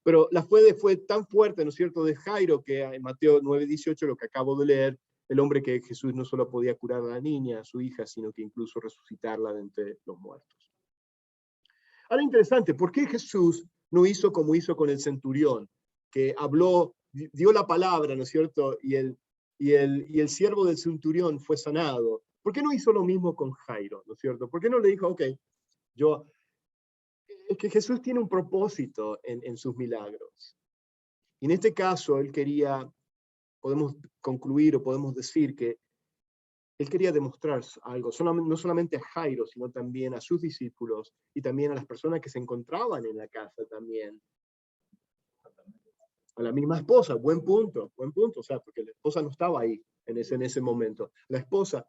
pero la fe fue tan fuerte, ¿no es cierto?, de Jairo, que en Mateo 9:18, lo que acabo de leer, el hombre que Jesús no solo podía curar a la niña, a su hija, sino que incluso resucitarla de entre los muertos. Ahora, interesante, ¿por qué Jesús no hizo como hizo con el centurión, que habló, dio la palabra, ¿no es cierto?, y el siervo del centurión fue sanado? ¿Por qué no hizo lo mismo con Jairo, ¿no es cierto? ¿Por qué no le dijo, ok, es que Jesús tiene un propósito en sus milagros? Y en este caso, él quería, podemos concluir o podemos decir que él quería demostrar algo, no solamente a Jairo, sino también a sus discípulos y también a las personas que se encontraban en la casa también. A la misma esposa, buen punto, o sea, porque la esposa no estaba ahí en ese momento. La esposa.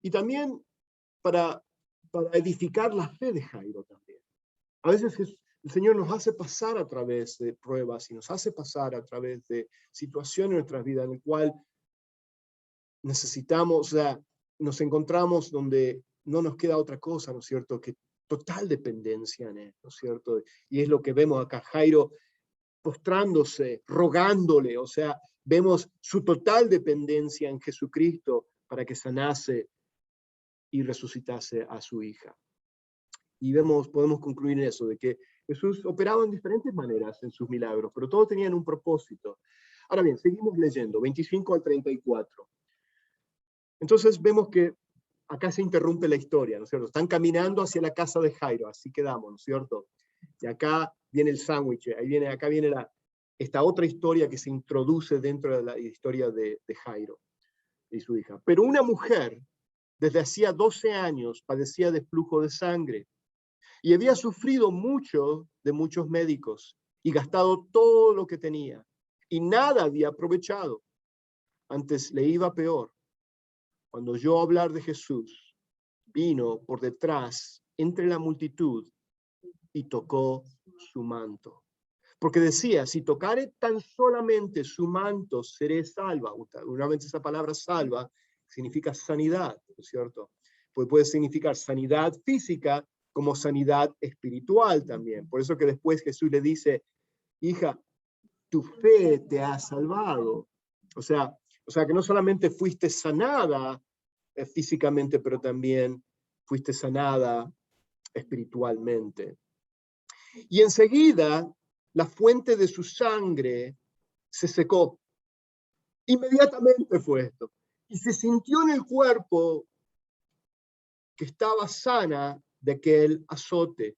Y también para edificar la fe de Jairo también. A veces el Señor nos hace pasar a través de pruebas y nos hace pasar a través de situaciones en nuestras vidas en el cual necesitamos, o sea, nos encontramos donde no nos queda otra cosa, ¿no es cierto?, que total dependencia en él, ¿no es cierto? Y es lo que vemos acá, Jairo postrándose, rogándole, o sea, vemos su total dependencia en Jesucristo para que sanase y resucitase a su hija. Y podemos concluir en eso, de que Jesús operaba en diferentes maneras en sus milagros, pero todos tenían un propósito. Ahora bien, seguimos leyendo, 25 al 34. Entonces vemos que acá se interrumpe la historia, ¿no es cierto? Están caminando hacia la casa de Jairo, así quedamos, ¿no es cierto? Y acá viene el sándwich, acá viene esta otra historia que se introduce dentro de la historia de Jairo y su hija. Pero una mujer, desde hacía 12 años, padecía de flujo de sangre y había sufrido mucho de muchos médicos y gastado todo lo que tenía y nada había aprovechado. Antes le iba peor. Cuando oyó hablar de Jesús, vino por detrás entre la multitud y tocó su manto. Porque decía, si tocare tan solamente su manto, seré salva. Realmente esa palabra salva significa sanidad, ¿no es cierto? Pues puede significar sanidad física como sanidad espiritual también. Por eso que después Jesús le dice, hija, tu fe te ha salvado. O sea que no solamente fuiste sanada físicamente, pero también fuiste sanada espiritualmente. Y enseguida la fuente de su sangre se secó. Inmediatamente fue esto. Y se sintió en el cuerpo que estaba sana de aquel azote.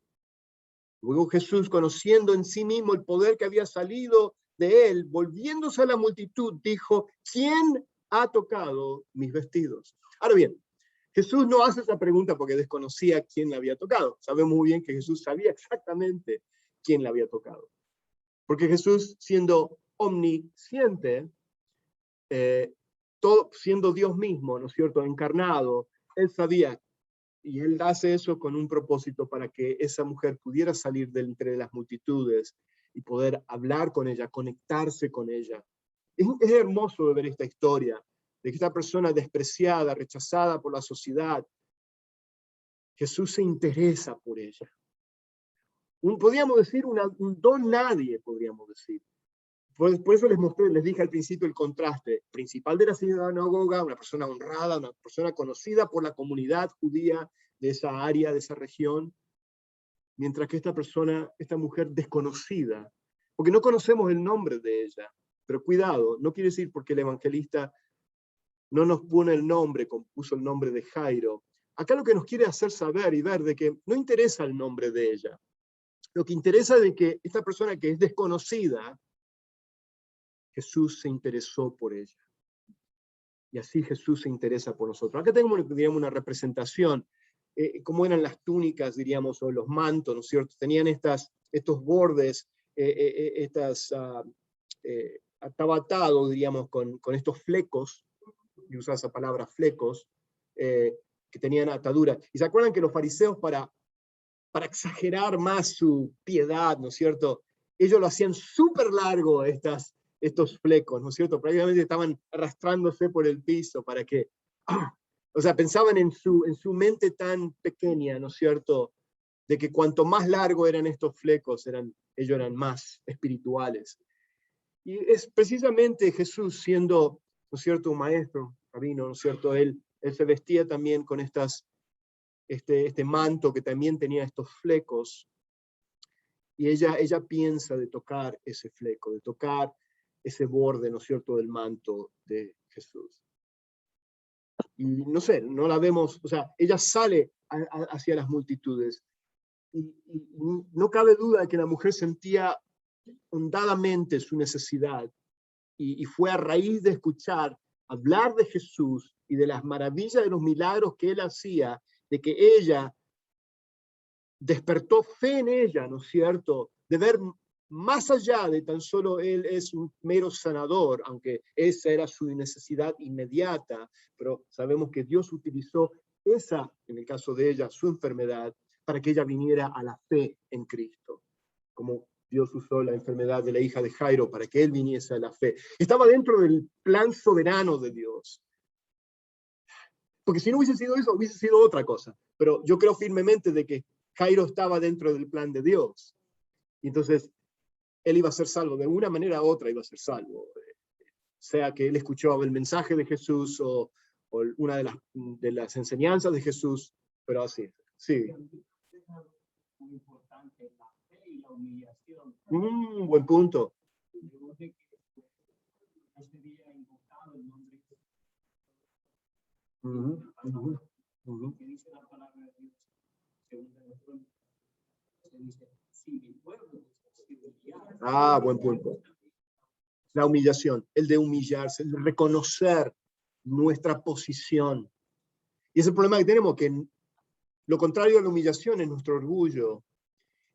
Luego Jesús, conociendo en sí mismo el poder que había salido de él, volviéndose a la multitud, dijo: ¿quién ha tocado mis vestidos? Ahora bien, Jesús no hace esa pregunta porque desconocía quién le había tocado. Sabemos muy bien que Jesús sabía exactamente quién le había tocado. Porque Jesús, siendo omnisciente, todo, siendo Dios mismo, ¿no es cierto?, encarnado, él sabía, y él hace eso con un propósito para que esa mujer pudiera salir de entre las multitudes y poder hablar con ella, conectarse con ella. Es hermoso de ver esta historia, de que esta persona despreciada, rechazada por la sociedad, Jesús se interesa por ella. Podríamos decir un don nadie, podríamos decir. Por eso les dije al principio el contraste. Principal de la sinagoga, una persona honrada, una persona conocida por la comunidad judía de esa área, de esa región. Mientras que esta mujer desconocida, porque no conocemos el nombre de ella. Pero cuidado, no quiere decir porque el evangelista no nos pone el nombre, puso el nombre de Jairo. Acá lo que nos quiere hacer saber y ver de que no interesa el nombre de ella. Lo que interesa es de que esta persona que es desconocida, Jesús se interesó por ella. Y así Jesús se interesa por nosotros. Acá tenemos, diríamos, una representación, como eran las túnicas, diríamos, o los mantos, ¿no es cierto? Tenían estos bordes, estaba atado, diríamos, con estos flecos, y usa esa palabra flecos, que tenían atadura. Y se acuerdan que los fariseos, para exagerar más su piedad, ¿no es cierto?, ellos lo hacían súper largo, estos flecos, ¿no es cierto? Prácticamente estaban arrastrándose por el piso para que, o sea, pensaban en su mente tan pequeña, ¿no es cierto?, de que cuanto más largo eran estos flecos, ellos eran más espirituales. Y es precisamente Jesús, siendo, ¿no es cierto?, un maestro, rabino, ¿no es cierto?, él se vestía también con este manto que también tenía estos flecos, y ella piensa de tocar ese fleco, de tocar ese borde, ¿no es cierto?, del manto de Jesús. Y no sé, no la vemos, o sea, ella sale hacia las multitudes, y no cabe duda de que la mujer sentía hondadamente su necesidad, y fue a raíz de escuchar hablar de Jesús y de las maravillas de los milagros que él hacía, de que ella despertó fe en ella, ¿no es cierto?, de ver más allá de tan solo él es un mero sanador, aunque esa era su necesidad inmediata, pero sabemos que Dios utilizó esa, en el caso de ella, su enfermedad, para que ella viniera a la fe en Cristo, como Dios usó la enfermedad de la hija de Jairo para que él viniese a la fe. Estaba dentro del plan soberano de Dios. Porque si no hubiese sido eso, hubiese sido otra cosa. Pero yo creo firmemente de que Jairo estaba dentro del plan de Dios. Y entonces, él iba a ser salvo. De una manera u otra iba a ser salvo. Sea que él escuchó el mensaje de Jesús o una de las enseñanzas de Jesús. Pero así, sí. Muy importante, la fe y la humillación. Buen punto. Que dice la palabra de Dios, según se dice, si mi pueblo se humillara. Buen punto. La humillación, el de humillarse, el de reconocer nuestra posición. Y ese es el problema que tenemos, que lo contrario a la humillación es nuestro orgullo.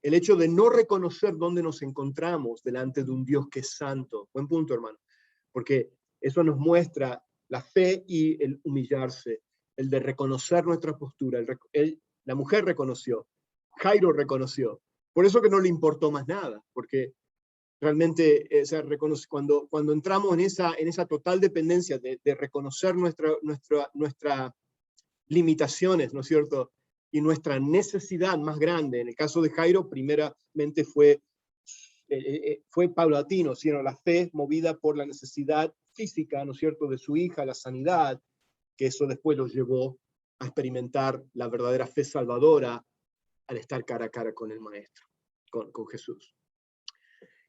El hecho de no reconocer dónde nos encontramos delante de un Dios que es santo. Buen punto, hermano. Porque eso nos muestra la fe y el humillarse, el de reconocer nuestra postura. La mujer reconoció, Jairo reconoció. Por eso que no le importó más nada, porque realmente cuando entramos en esa total dependencia de reconocer nuestras limitaciones, ¿no es cierto?, y nuestra necesidad más grande. En el caso de Jairo, primeramente fue fue paulatino, sino la fe movida por la necesidad física, ¿no es cierto?, de su hija, la sanidad, que eso después los llevó a experimentar la verdadera fe salvadora al estar cara a cara con el Maestro, con Jesús.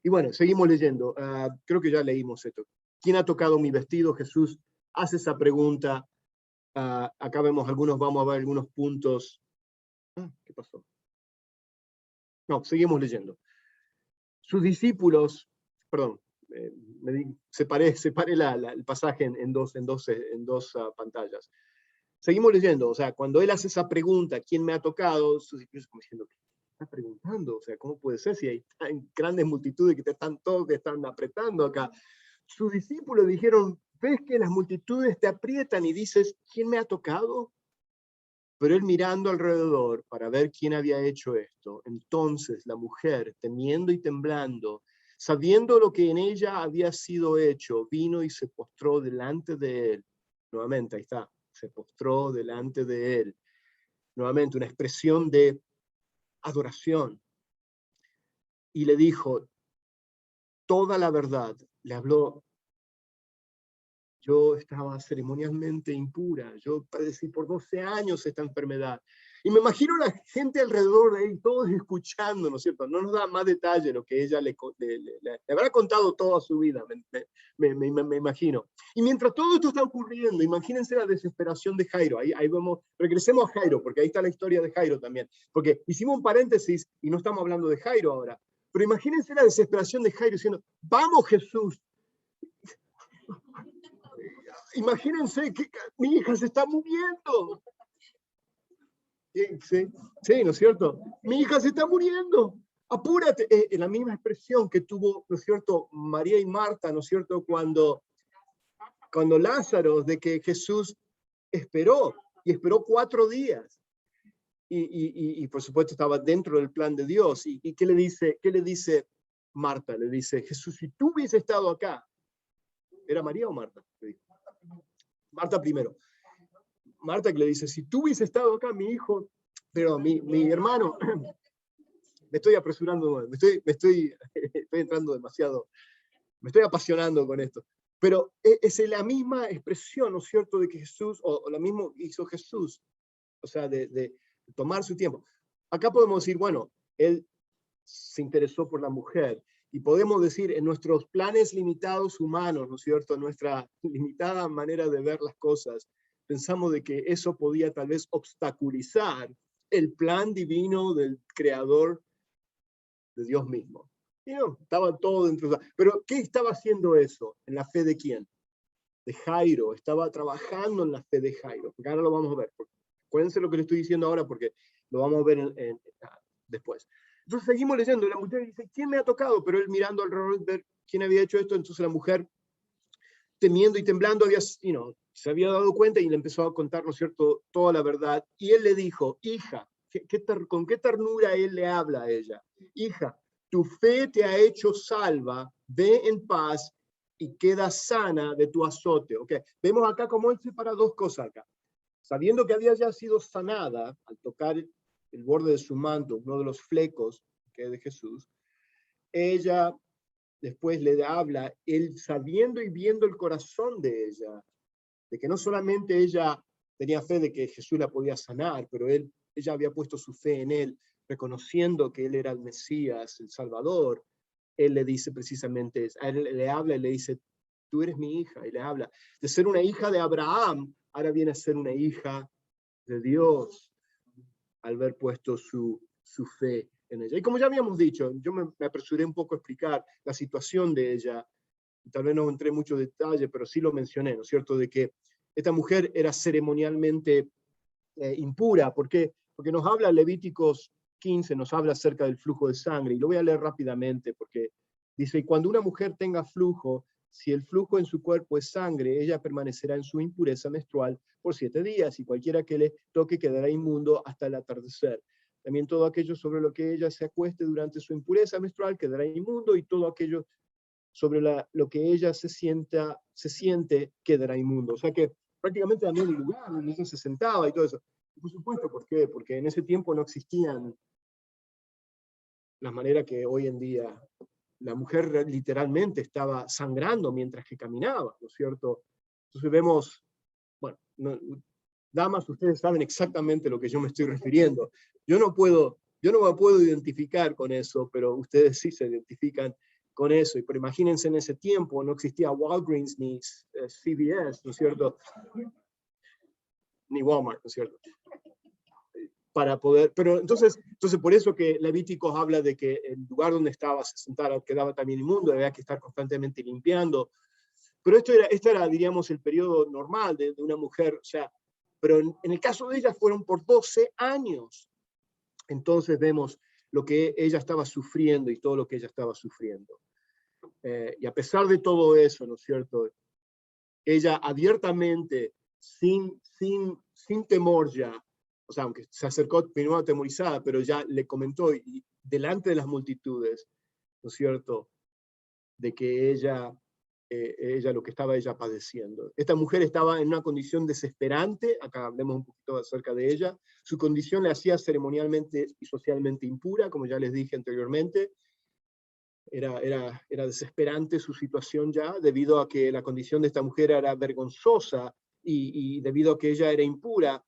Y bueno, seguimos leyendo. Creo que ya leímos esto. ¿Quién ha tocado mi vestido? Jesús hace esa pregunta. Acá vemos vamos a ver algunos puntos. ¿Qué pasó? No, seguimos leyendo. Sus discípulos, perdón, separé el pasaje en dos pantallas. Seguimos leyendo, o sea, cuando él hace esa pregunta, ¿quién me ha tocado? Sus discípulos como diciendo, ¿qué está preguntando? O sea, ¿cómo puede ser si hay tan grandes multitudes que te están todos, que están apretando acá? Sus discípulos dijeron, ¿ves que las multitudes te aprietan y dices, ¿quién me ha tocado? Pero él mirando alrededor para ver quién había hecho esto, entonces la mujer, temiendo y temblando, sabiendo lo que en ella había sido hecho, vino y se postró delante de él. Nuevamente, ahí está, se postró delante de él. Nuevamente, una expresión de adoración. Y le dijo toda la verdad, le habló. Yo estaba ceremonialmente impura, yo padecí por 12 años esta enfermedad. Y me imagino la gente alrededor de él, todos escuchando, ¿no es cierto? No nos da más detalle lo que ella le habrá contado toda su vida, me imagino. Y mientras todo esto está ocurriendo, imagínense la desesperación de Jairo. Ahí vemos, regresemos a Jairo, porque ahí está la historia de Jairo también. Porque hicimos un paréntesis y no estamos hablando de Jairo ahora. Pero imagínense la desesperación de Jairo diciendo, vamos Jesús. Imagínense que mi hija se está muriendo. Sí, ¿no es cierto? Mi hija se está muriendo. Apúrate. En la misma expresión que tuvo, ¿no es cierto?, María y Marta, ¿no es cierto?, cuando Lázaro, de que Jesús esperó, y esperó 4 días. Y por supuesto estaba dentro del plan de Dios. ¿Y qué le dice Marta? Le dice, Jesús, si tú hubieses estado acá. ¿Era María o Marta? Marta primero. Marta que le dice, si tú hubieses estado acá, mi hijo, pero mi hermano, me estoy apresurando, me estoy entrando demasiado, me estoy apasionando con esto. Pero es la misma expresión, ¿no es cierto?, de que Jesús, o lo mismo hizo Jesús, o sea, de tomar su tiempo. Acá podemos decir, bueno, él se interesó por la mujer, y podemos decir, en nuestros planes limitados humanos, ¿no es cierto?, en nuestra limitada manera de ver las cosas, pensamos de que eso podía tal vez obstaculizar el plan divino del creador de Dios mismo. Y no, estaba todo dentro de... Pero, ¿qué estaba haciendo eso? ¿En la fe de quién? De Jairo. Estaba trabajando en la fe de Jairo. Porque ahora lo vamos a ver. Acuérdense lo que le estoy diciendo ahora porque lo vamos a ver después. Entonces seguimos leyendo, y la mujer dice, ¿quién me ha tocado? Pero él mirando alrededor, ver quién había hecho esto, entonces la mujer, temiendo y temblando, se había dado cuenta y le empezó a contar, ¿no es cierto?, toda la verdad. Y él le dijo, hija, ¿con qué ternura él le habla a ella? Hija, tu fe te ha hecho salva, ve en paz y queda sana de tu azote. ¿Okay? Vemos acá como él separa 2 cosas acá. Sabiendo que había ya sido sanada al tocar el borde de su manto, uno de los flecos que es de Jesús, ella después le habla, él sabiendo y viendo el corazón de ella, de que no solamente ella tenía fe de que Jesús la podía sanar, pero ella había puesto su fe en él, reconociendo que él era el Mesías, el Salvador. Él le dice precisamente, a él le habla y le dice, tú eres mi hija, y le habla de ser una hija de Abraham, ahora viene a ser una hija de Dios, al haber puesto su fe en ella. Y como ya habíamos dicho, yo me apresuré un poco a explicar la situación de ella, tal vez no entré en mucho detalle, pero sí lo mencioné, ¿no es cierto?, de que esta mujer era ceremonialmente impura. ¿Por qué? Porque nos habla Levíticos 15, nos habla acerca del flujo de sangre, y lo voy a leer rápidamente, porque dice, y cuando una mujer tenga flujo, si el flujo en su cuerpo es sangre, ella permanecerá en su impureza menstrual por 7 días, y cualquiera que le toque quedará inmundo hasta el atardecer. También todo aquello sobre lo que ella se acueste durante su impureza menstrual quedará inmundo, y todo aquello sobre lo que ella se siente quedará inmundo. O sea que prácticamente también el lugar donde ella se sentaba y todo eso. Y por supuesto, ¿por qué? Porque en ese tiempo no existían las maneras que hoy en día la mujer literalmente estaba sangrando mientras que caminaba, ¿no es cierto? Entonces vemos, bueno, damas, ustedes saben exactamente lo que yo me estoy refiriendo. Yo no me puedo identificar con eso, pero ustedes sí se identifican con eso. Pero imagínense, en ese tiempo no existía Walgreens ni CVS, ¿no es cierto? Ni Walmart, ¿no es cierto? Para poder, pero entonces por eso que Levíticos habla de que el lugar donde estaba se sentara quedaba también inmundo, había que estar constantemente limpiando. Pero esto era, diríamos, el periodo normal de una mujer, o sea, pero en el caso de ella fueron por 12 años. Entonces vemos lo que ella estaba sufriendo y todo lo que ella estaba sufriendo. Y a pesar de todo eso, ¿no es cierto? Ella abiertamente, sin temor ya, o sea, aunque se acercó primero atemorizada, pero ya le comentó y delante de las multitudes, ¿no es cierto?, de que ella lo que estaba ella padeciendo. Esta mujer estaba en una condición desesperante, acá hablemos un poquito acerca de ella, su condición le hacía ceremonialmente y socialmente impura, como ya les dije anteriormente, era desesperante su situación ya, debido a que la condición de esta mujer era vergonzosa, y debido a que ella era impura,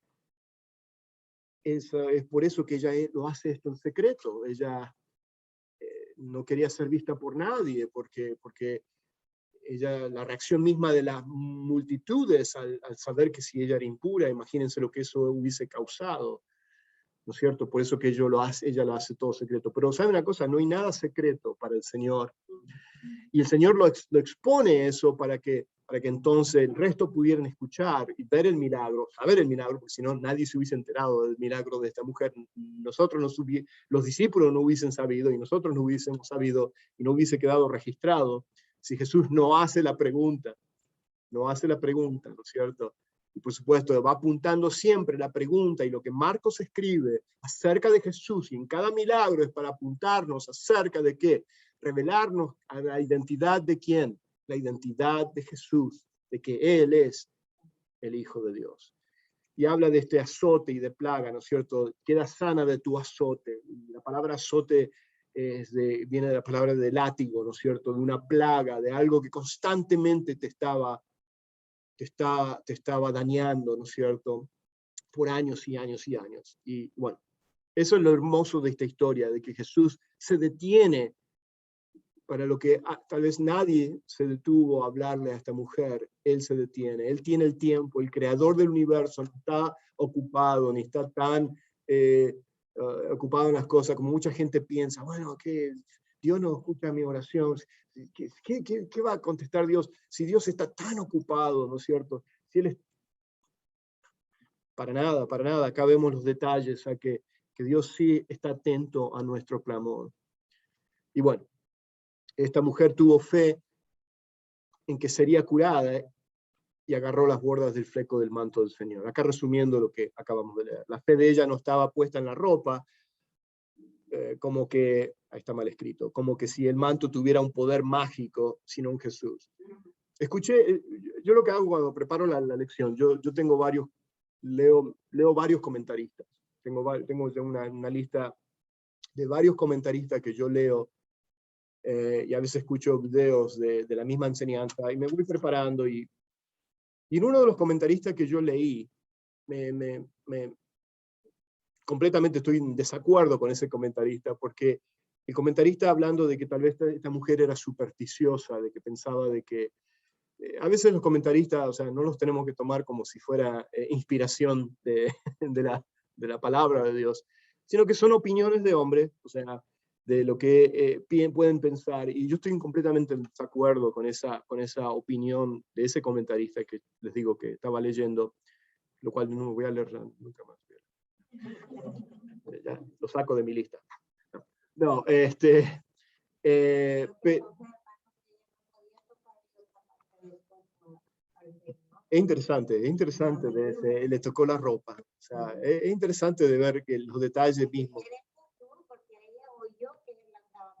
es por eso que ella lo hace esto en secreto. Ella no quería ser vista por nadie, porque ella, la reacción misma de las multitudes al saber que si ella era impura, imagínense lo que eso hubiese causado, ¿no es cierto? Por eso que ella lo hace todo secreto. Pero ¿saben una cosa? No hay nada secreto para el Señor. Y el Señor lo expone eso para que entonces el resto pudieran escuchar y ver el milagro, saber el milagro, porque si no nadie se hubiese enterado del milagro de esta mujer. Los discípulos no hubiesen sabido, y nosotros no hubiésemos sabido, y no hubiese quedado registrado si Jesús no hace la pregunta, ¿no es cierto? Y por supuesto va apuntando siempre la pregunta, y lo que Marcos escribe acerca de Jesús y en cada milagro es para apuntarnos acerca de qué, revelarnos a la identidad de quién, la identidad de Jesús, de que Él es el Hijo de Dios. Y habla de este azote y de plaga, ¿no es cierto? Queda sana de tu azote. La palabra azote viene de la palabra de látigo, ¿no es cierto? De una plaga, de algo que constantemente te estaba dañando, ¿no es cierto? Por años y años y años. Y bueno, eso es lo hermoso de esta historia, de que Jesús se detiene para lo que tal vez nadie se detuvo a hablarle a esta mujer. Él se detiene, Él tiene el tiempo, el creador del universo no está ocupado, ni está tan ocupado en las cosas como mucha gente piensa. Bueno, que Dios no escucha mi oración. ¿Qué va a contestar Dios si Dios está tan ocupado, ¿no es cierto? Si Él es... Para nada. Acá vemos los detalles, a que Dios sí está atento a nuestro clamor. Y bueno, esta mujer tuvo fe en que sería curada, y agarró las bordas del fleco del manto del Señor. Acá resumiendo lo que acabamos de leer. La fe de ella no estaba puesta en la ropa, como que, ahí está mal escrito, como que si el manto tuviera un poder mágico, sino en Jesús. Escuché, yo lo que hago cuando preparo la lección, yo tengo varios, leo varios comentaristas. Tengo una lista de varios comentaristas que yo leo, y a veces escucho videos de la misma enseñanza, y me voy preparando, y en uno de los comentaristas que yo leí, completamente estoy en desacuerdo con ese comentarista, porque el comentarista, hablando de que tal vez esta mujer era supersticiosa, de que pensaba de que a veces los comentaristas, o sea, no los tenemos que tomar como si fuera inspiración de la palabra de Dios, sino que son opiniones de hombres, o sea, de lo que pueden pensar, y yo estoy completamente en desacuerdo con esa opinión de ese comentarista que les digo que estaba leyendo, lo cual no voy a leer nunca más. Ya, lo saco de mi lista. No, es interesante le tocó la ropa. O sea, es interesante de ver que los detalles mismos.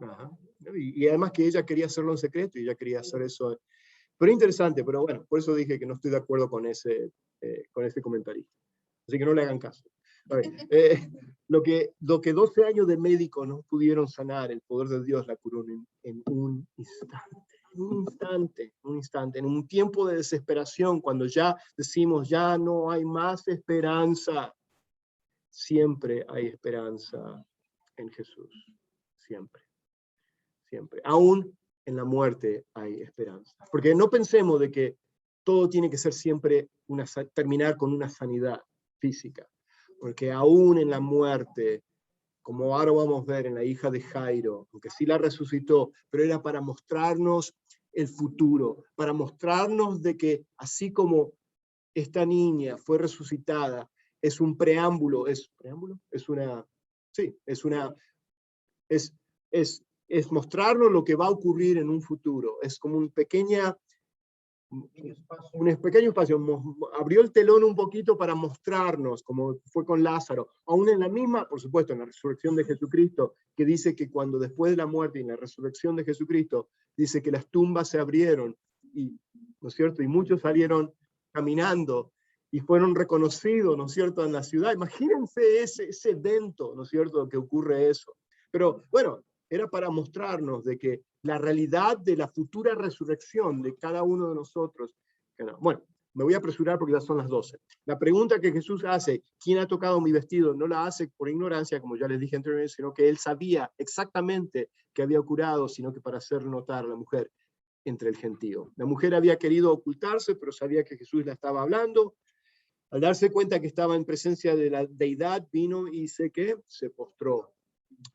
Ajá. Y además que ella quería hacerlo en secreto, y ella quería hacer eso. Pero interesante, pero bueno, por eso dije que no estoy de acuerdo con ese comentarista. Así que no le hagan caso. Está bien. Lo que 12 años de médico no pudieron sanar, el poder de Dios la curó en un instante. Un instante, en un tiempo de desesperación, cuando ya decimos, ya no hay más esperanza, siempre hay esperanza en Jesús. Siempre. Siempre. Aún en la muerte hay esperanza. Porque no pensemos de que todo tiene que ser siempre terminar con una sanidad física. Porque aún en la muerte, como ahora vamos a ver en la hija de Jairo, aunque sí la resucitó, pero era para mostrarnos el futuro, para mostrarnos de que así como esta niña fue resucitada, es un preámbulo, es mostrarnos lo que va a ocurrir en un futuro. Es como un pequeño espacio, abrió el telón un poquito para mostrarnos, como fue con Lázaro, aún en la misma, por supuesto, en la resurrección de Jesucristo, que dice que cuando después de la muerte y en la resurrección de Jesucristo, dice que las tumbas se abrieron, y, ¿no es cierto? Y muchos salieron caminando, y fueron reconocidos, ¿no es cierto?, en la ciudad. Imagínense ese evento, ¿no es cierto?, que ocurre eso. Pero, bueno, era para mostrarnos de que la realidad de la futura resurrección de cada uno de nosotros. Bueno, me voy a apresurar porque ya son las 12. La pregunta que Jesús hace, ¿quién ha tocado mi vestido?, no la hace por ignorancia, como ya les dije anteriormente, sino que él sabía exactamente que había curado, sino que para hacer notar a la mujer entre el gentío. La mujer había querido ocultarse, pero sabía que Jesús la estaba hablando. Al darse cuenta que estaba en presencia de la deidad, vino y se postró.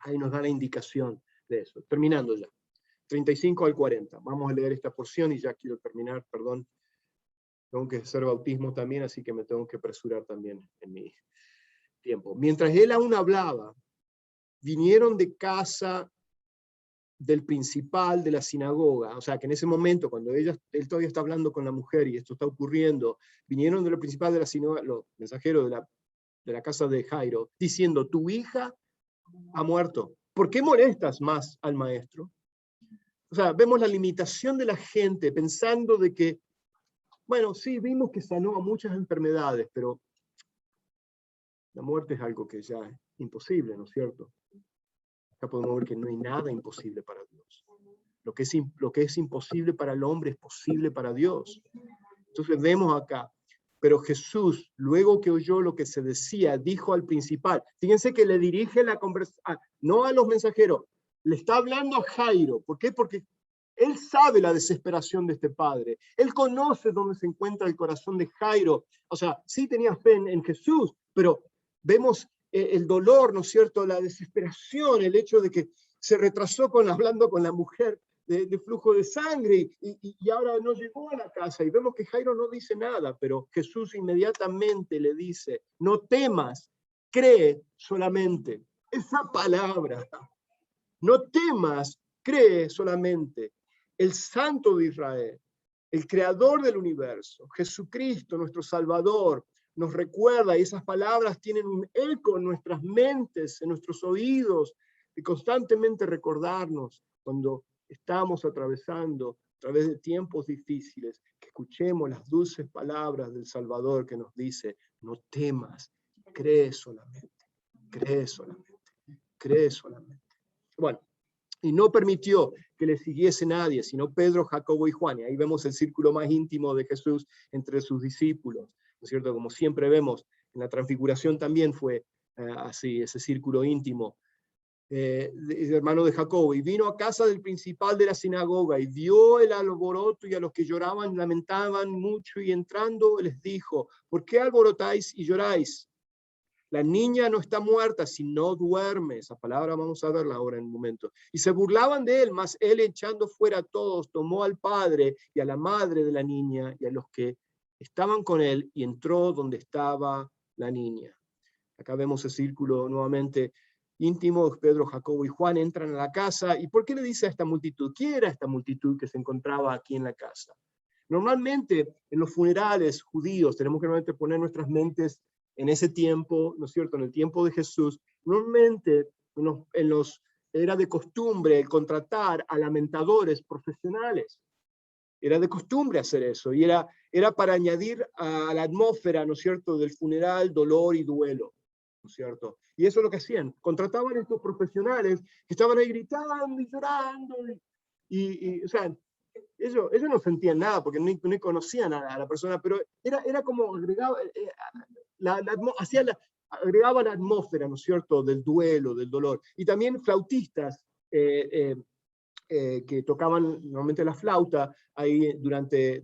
Ahí nos da la indicación de eso. Terminando ya. 35 al 40. Vamos a leer esta porción y ya quiero terminar, perdón. Tengo que hacer bautismo también, así que me tengo que apresurar también en mi tiempo. Mientras él aún hablaba, vinieron de casa del principal de la sinagoga, o sea, que en ese momento, cuando él todavía está hablando con la mujer y esto está ocurriendo, vinieron del principal de la sinagoga, los mensajeros de la casa de Jairo, diciendo, tu hija ha muerto. ¿Por qué molestas más al maestro? O sea, vemos la limitación de la gente pensando de que, bueno, sí, vimos que sanó a muchas enfermedades, pero la muerte es algo que ya es imposible, ¿no es cierto? Acá podemos ver que no hay nada imposible para Dios. Lo que es imposible para el hombre es posible para Dios. Entonces vemos acá, pero Jesús, luego que oyó lo que se decía, dijo al principal, fíjense que le dirige la conversación, no a los mensajeros, le está hablando a Jairo. ¿Por qué? Porque él sabe la desesperación de este padre. Él conoce dónde se encuentra el corazón de Jairo. O sea, sí tenía fe en Jesús, pero vemos el dolor, ¿no es cierto? La desesperación, el hecho de que se retrasó hablando con la mujer de flujo de sangre y ahora no llegó a la casa. Y vemos que Jairo no dice nada, pero Jesús inmediatamente le dice, no temas, cree solamente. Esa palabra, no temas, cree solamente. El Santo de Israel, el Creador del universo, Jesucristo, nuestro Salvador, nos recuerda, y esas palabras tienen un eco en nuestras mentes, en nuestros oídos, y constantemente recordarnos cuando estamos atravesando a través de tiempos difíciles, que escuchemos las dulces palabras del Salvador que nos dice, no temas, cree solamente, cree solamente, cree solamente. Bueno, y no permitió que le siguiese nadie, sino Pedro, Jacobo y Juan. Y ahí vemos el círculo más íntimo de Jesús entre sus discípulos, ¿no es cierto? Como siempre vemos, en la transfiguración también fue así, ese círculo íntimo. Hermano de Jacobo, y vino a casa del principal de la sinagoga, y vio el alboroto y a los que lloraban, lamentaban mucho, y entrando les dijo, ¿por qué alborotáis y lloráis? La niña no está muerta, sino duerme. Esa palabra vamos a verla ahora en un momento. Y se burlaban de él, mas él, echando fuera a todos, tomó al padre y a la madre de la niña y a los que estaban con él, y entró donde estaba la niña. Acá vemos el círculo nuevamente íntimo. Pedro, Jacobo y Juan entran a la casa. ¿Y por qué le dice a esta multitud? ¿Quién era esta multitud que se encontraba aquí en la casa? Normalmente en los funerales judíos tenemos que normalmente poner nuestras mentes en ese tiempo, ¿no es cierto? En el tiempo de Jesús, normalmente era de costumbre el contratar a lamentadores profesionales. Era de costumbre hacer eso, y era para añadir a la atmósfera, ¿no es cierto?, del funeral, dolor y duelo. ¿no es cierto? Y eso es lo que hacían, contrataban a estos profesionales que estaban ahí gritando y llorando, o sea, ellos no sentían nada porque no conocían a la persona, pero era como agregaba, agregaba la atmósfera, ¿no es cierto?, del duelo, del dolor. Y también flautistas que tocaban normalmente la flauta ahí durante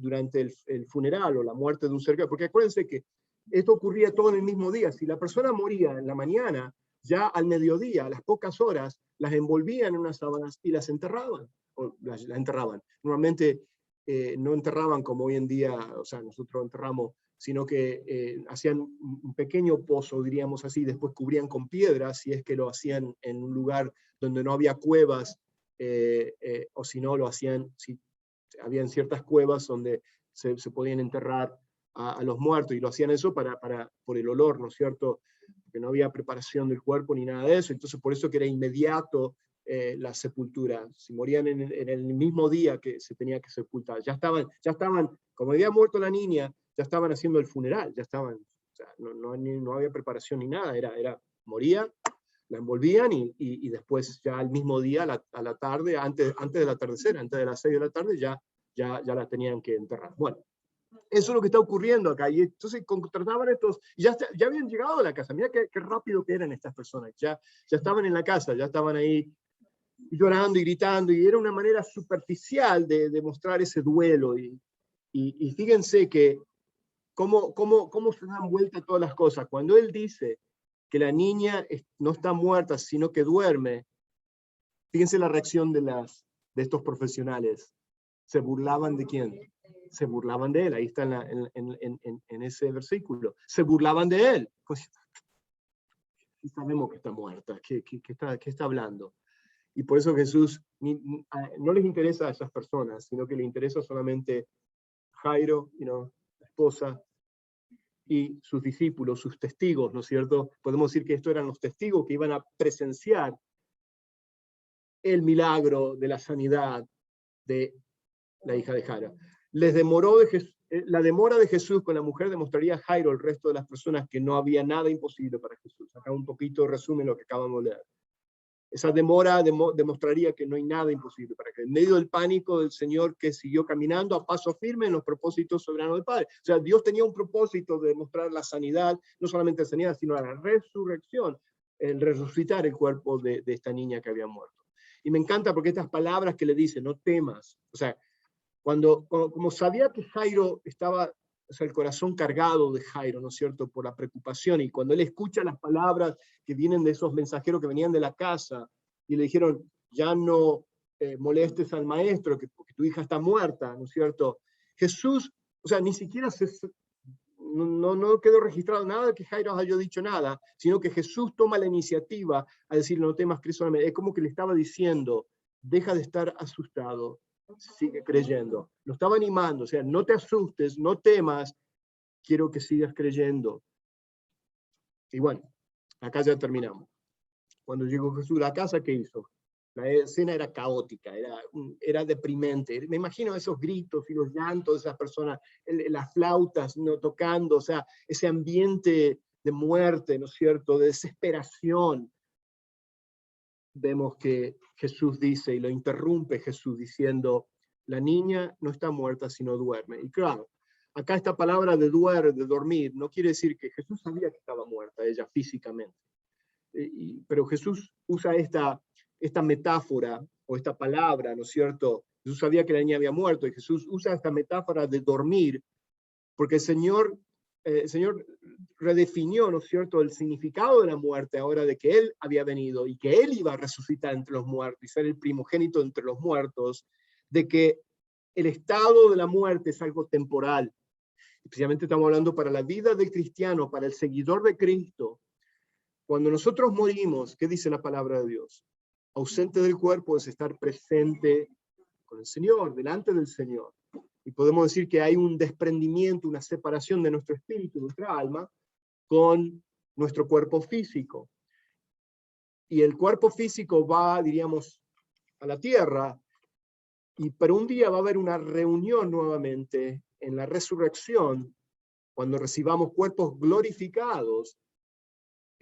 el funeral o la muerte de un ser querido, porque acuérdense que esto ocurría todo en el mismo día. Si la persona moría en la mañana, ya al mediodía, a las pocas horas, las envolvían en unas sábanas y las enterraban. O las enterraban. Normalmente no enterraban como hoy en día, o sea, nosotros enterramos, sino que hacían un pequeño pozo, diríamos así, después cubrían con piedras, si es que lo hacían en un lugar donde no había cuevas, o si no, lo hacían, si habían ciertas cuevas donde se podían enterrar a los muertos, y lo hacían eso por el olor, ¿no es cierto? Porque no había preparación del cuerpo ni nada de eso, entonces por eso que era inmediato la sepultura. Si morían en el mismo día que se tenía que sepultar, ya estaban, como había muerto la niña, ya estaban haciendo el funeral, ya estaban, o sea, no había preparación ni nada, moría, la envolvían y después ya al mismo día, a la tarde, antes del atardecer, antes de las 6 de la tarde, ya la tenían que enterrar. Bueno, eso es lo que está ocurriendo acá. Y entonces contrataban estos, y ya habían llegado a la casa. Mira qué rápido que eran estas personas. Ya estaban en la casa, ya estaban ahí llorando y gritando, y era una manera superficial de mostrar ese duelo. Y fíjense que cómo se dan vuelta todas las cosas. Cuando él dice que la niña no está muerta, sino que duerme, fíjense la reacción de estos profesionales. ¿Se burlaban de quién? Se burlaban de él. Ahí está en ese versículo. Se burlaban de él. Pues, sabemos que está muerta. ¿Qué está hablando? Y por eso Jesús no les interesa a esas personas, sino que le interesa solamente Jairo, la esposa, y sus discípulos, sus testigos, ¿no es cierto? Podemos decir que estos eran los testigos que iban a presenciar el milagro de la sanidad de la hija de Jairo. La demora de Jesús con la mujer demostraría a Jairo, el resto de las personas, que no había nada imposible para Jesús. Acá un poquito resumen lo que acabamos de leer. Esa demora demostraría que no hay nada imposible para que, en medio del pánico del Señor, que siguió caminando a paso firme en los propósitos soberanos del Padre. O sea, Dios tenía un propósito de demostrar la sanidad, no solamente la sanidad, sino la resurrección, el resucitar el cuerpo de esta niña que había muerto. Y me encanta porque estas palabras que le dice, no temas, o sea, como sabía que Jairo estaba, o sea, el corazón cargado de Jairo, ¿no es cierto?, por la preocupación, y cuando él escucha las palabras que vienen de esos mensajeros que venían de la casa, y le dijeron, ya no molestes al maestro, porque tu hija está muerta, ¿no es cierto? Jesús, o sea, ni siquiera no quedó registrado nada de que Jairo haya dicho nada, sino que Jesús toma la iniciativa a decir, no temas, Cristo, es como que le estaba diciendo, deja de estar asustado, sigue creyendo. Lo estaba animando, o sea, no te asustes, no temas, quiero que sigas creyendo. Y bueno, acá ya terminamos. Cuando llegó Jesús a la casa, ¿qué hizo? La escena era caótica, era deprimente. Me imagino esos gritos y los llantos de esas personas, las flautas no tocando, o sea, ese ambiente de muerte, ¿no es cierto?, de desesperación. Vemos que Jesús dice, y lo interrumpe Jesús diciendo, la niña no está muerta, sino duerme. Y claro, acá esta palabra de dormir, no quiere decir que Jesús sabía que estaba muerta ella físicamente. Pero Jesús usa esta metáfora, o esta palabra, ¿no es cierto? Jesús sabía que la niña había muerto, y Jesús usa esta metáfora de dormir, porque el Señor redefinió, ¿no es cierto?, el significado de la muerte ahora, de que Él había venido y que Él iba a resucitar entre los muertos y ser el primogénito entre los muertos, de que el estado de la muerte es algo temporal. Especialmente estamos hablando para la vida del cristiano, para el seguidor de Cristo. Cuando nosotros morimos, ¿qué dice la palabra de Dios? Ausente del cuerpo es estar presente con el Señor, delante del Señor. Y podemos decir que hay un desprendimiento, una separación de nuestro espíritu, nuestra alma, con nuestro cuerpo físico. Y el cuerpo físico va, diríamos, a la tierra, pero un día va a haber una reunión nuevamente en la resurrección, cuando recibamos cuerpos glorificados,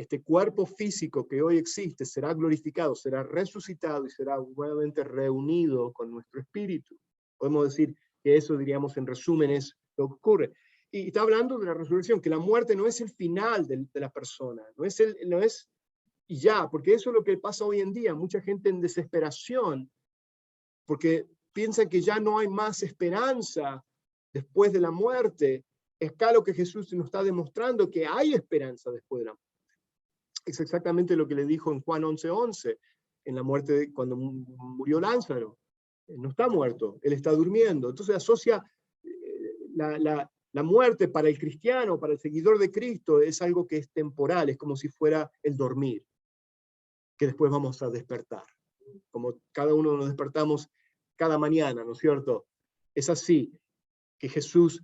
este cuerpo físico que hoy existe será glorificado, será resucitado y será nuevamente reunido con nuestro espíritu. Podemos decir que eso, diríamos, en resumen, es lo que ocurre. Y está hablando de la resurrección, que la muerte no es el final de la persona, no es y ya, porque eso es lo que pasa hoy en día. Mucha gente en desesperación, porque piensa que ya no hay más esperanza después de la muerte. Es acá lo que Jesús nos está demostrando, que hay esperanza después de la muerte. Es exactamente lo que le dijo en Juan 11:11, en la muerte, cuando murió Lázaro. No está muerto, él está durmiendo. Entonces asocia la muerte para el cristiano, para el seguidor de Cristo, es algo que es temporal, es como si fuera el dormir, que después vamos a despertar. Como cada uno nos despertamos cada mañana, ¿no es cierto? Es así que Jesús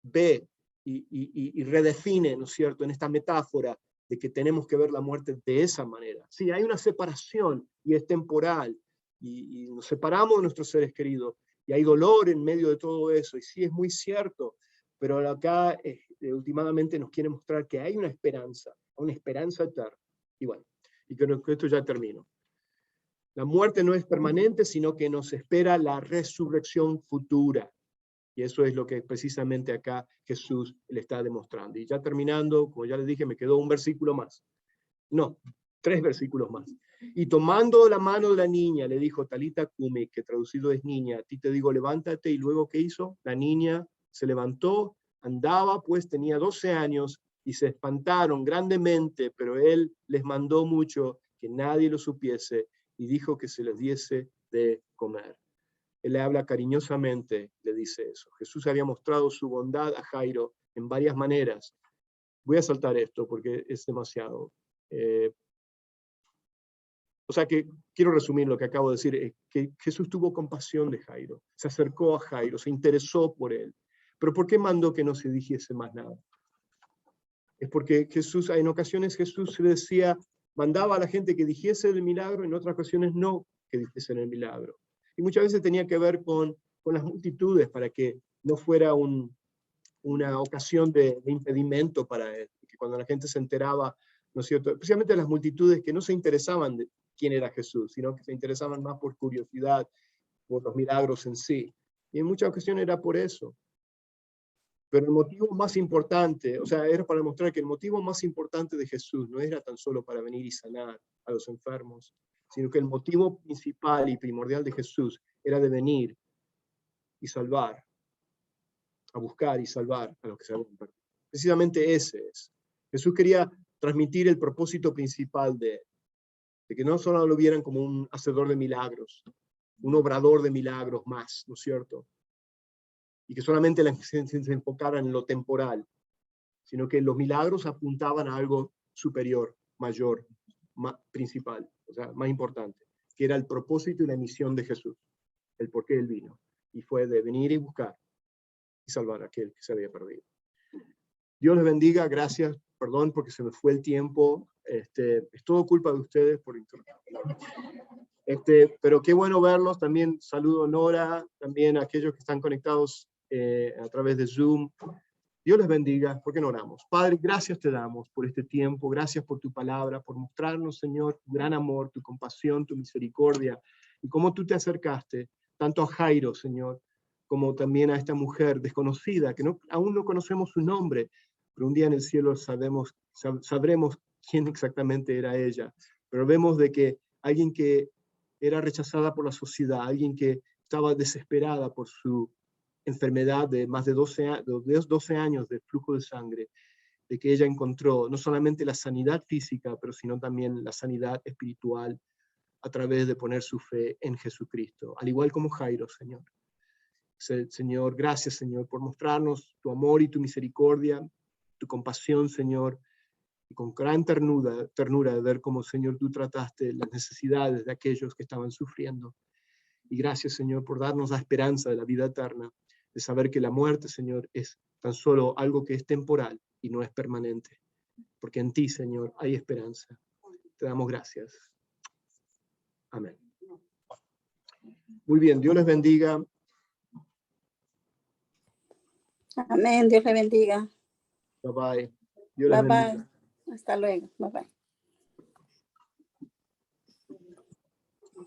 ve y redefine, ¿no es cierto?, en esta metáfora de que tenemos que ver la muerte de esa manera. Sí, hay una separación y es temporal, y nos separamos de nuestros seres queridos, y hay dolor en medio de todo eso, y sí, es muy cierto, pero acá últimamente nos quiere mostrar que hay una esperanza eterna. Y bueno, y creo que esto ya termino. La muerte no es permanente, sino que nos espera la resurrección futura. Y eso es lo que precisamente acá Jesús le está demostrando. Y ya terminando, como ya les dije, me quedó un versículo más. No, 3 versículos más. Y tomando la mano de la niña, le dijo, Talita Cumi, que traducido es niña, a ti te digo, levántate. Y luego, ¿qué hizo? La niña se levantó, andaba, pues tenía 12 años, y se espantaron grandemente, pero él les mandó mucho que nadie lo supiese, y dijo que se les diese de comer. Él le habla cariñosamente, le dice eso. Jesús había mostrado su bondad a Jairo en varias maneras. Voy a saltar esto porque es demasiado. O sea que quiero resumir lo que acabo de decir, que Jesús tuvo compasión de Jairo, se acercó a Jairo, se interesó por él. Pero ¿por qué mandó que no se dijese más nada? Es porque Jesús, en ocasiones Jesús le decía, mandaba a la gente que dijese el milagro, en otras ocasiones no que dijesen el milagro. Y muchas veces tenía que ver con las multitudes, para que no fuera una ocasión de impedimento para él. Que cuando la gente se enteraba, ¿no es cierto?, especialmente las multitudes que no se interesaban de quién era Jesús, sino que se interesaban más por curiosidad, por los milagros en sí. Y en muchas ocasiones era por eso. Pero el motivo más importante, o sea, era para demostrar que el motivo más importante de Jesús no era tan solo para venir y sanar a los enfermos, sino que el motivo principal y primordial de Jesús era de venir y salvar, a buscar y salvar a los que se habían perdido. Precisamente ese es. Jesús quería transmitir el propósito principal de que no solo lo vieran como un hacedor de milagros, un obrador de milagros más, ¿no es cierto? Y que solamente se enfocaran en lo temporal, sino que los milagros apuntaban a algo superior, mayor, principal, o sea, más importante, que era el propósito y la misión de Jesús, el por qué él vino, y fue de venir y buscar y salvar a aquel que se había perdido. Dios les bendiga, gracias, perdón porque se me fue el tiempo, es todo culpa de ustedes por internet. Pero qué bueno verlos, también saludo a Nora, también a aquellos que están conectados a través de Zoom. Dios les bendiga, ¿por qué no oramos? Padre, gracias te damos por este tiempo, gracias por tu palabra, por mostrarnos, Señor, tu gran amor, tu compasión, tu misericordia, y cómo tú te acercaste tanto a Jairo, Señor, como también a esta mujer desconocida, que aún no conocemos su nombre, pero un día en el cielo sabremos quién exactamente era ella. Pero vemos de que alguien que era rechazada por la sociedad, alguien que estaba desesperada por su enfermedad de más de 12 años de flujo de sangre, de que ella encontró no solamente la sanidad física, pero sino también la sanidad espiritual a través de poner su fe en Jesucristo, al igual como Jairo, Señor. Señor, gracias, Señor, por mostrarnos tu amor y tu misericordia, tu compasión, Señor, y con gran ternura de ver cómo, Señor, tú trataste las necesidades de aquellos que estaban sufriendo. Y gracias, Señor, por darnos la esperanza de la vida eterna, de saber que la muerte, Señor, es tan solo algo que es temporal y no es permanente. Porque en ti, Señor, hay esperanza. Te damos gracias. Amén. Muy bien, Dios les bendiga. Amén, Dios le bendiga. Bye bye. Dios les Bye bendiga. bye. Hasta luego. Bye bye.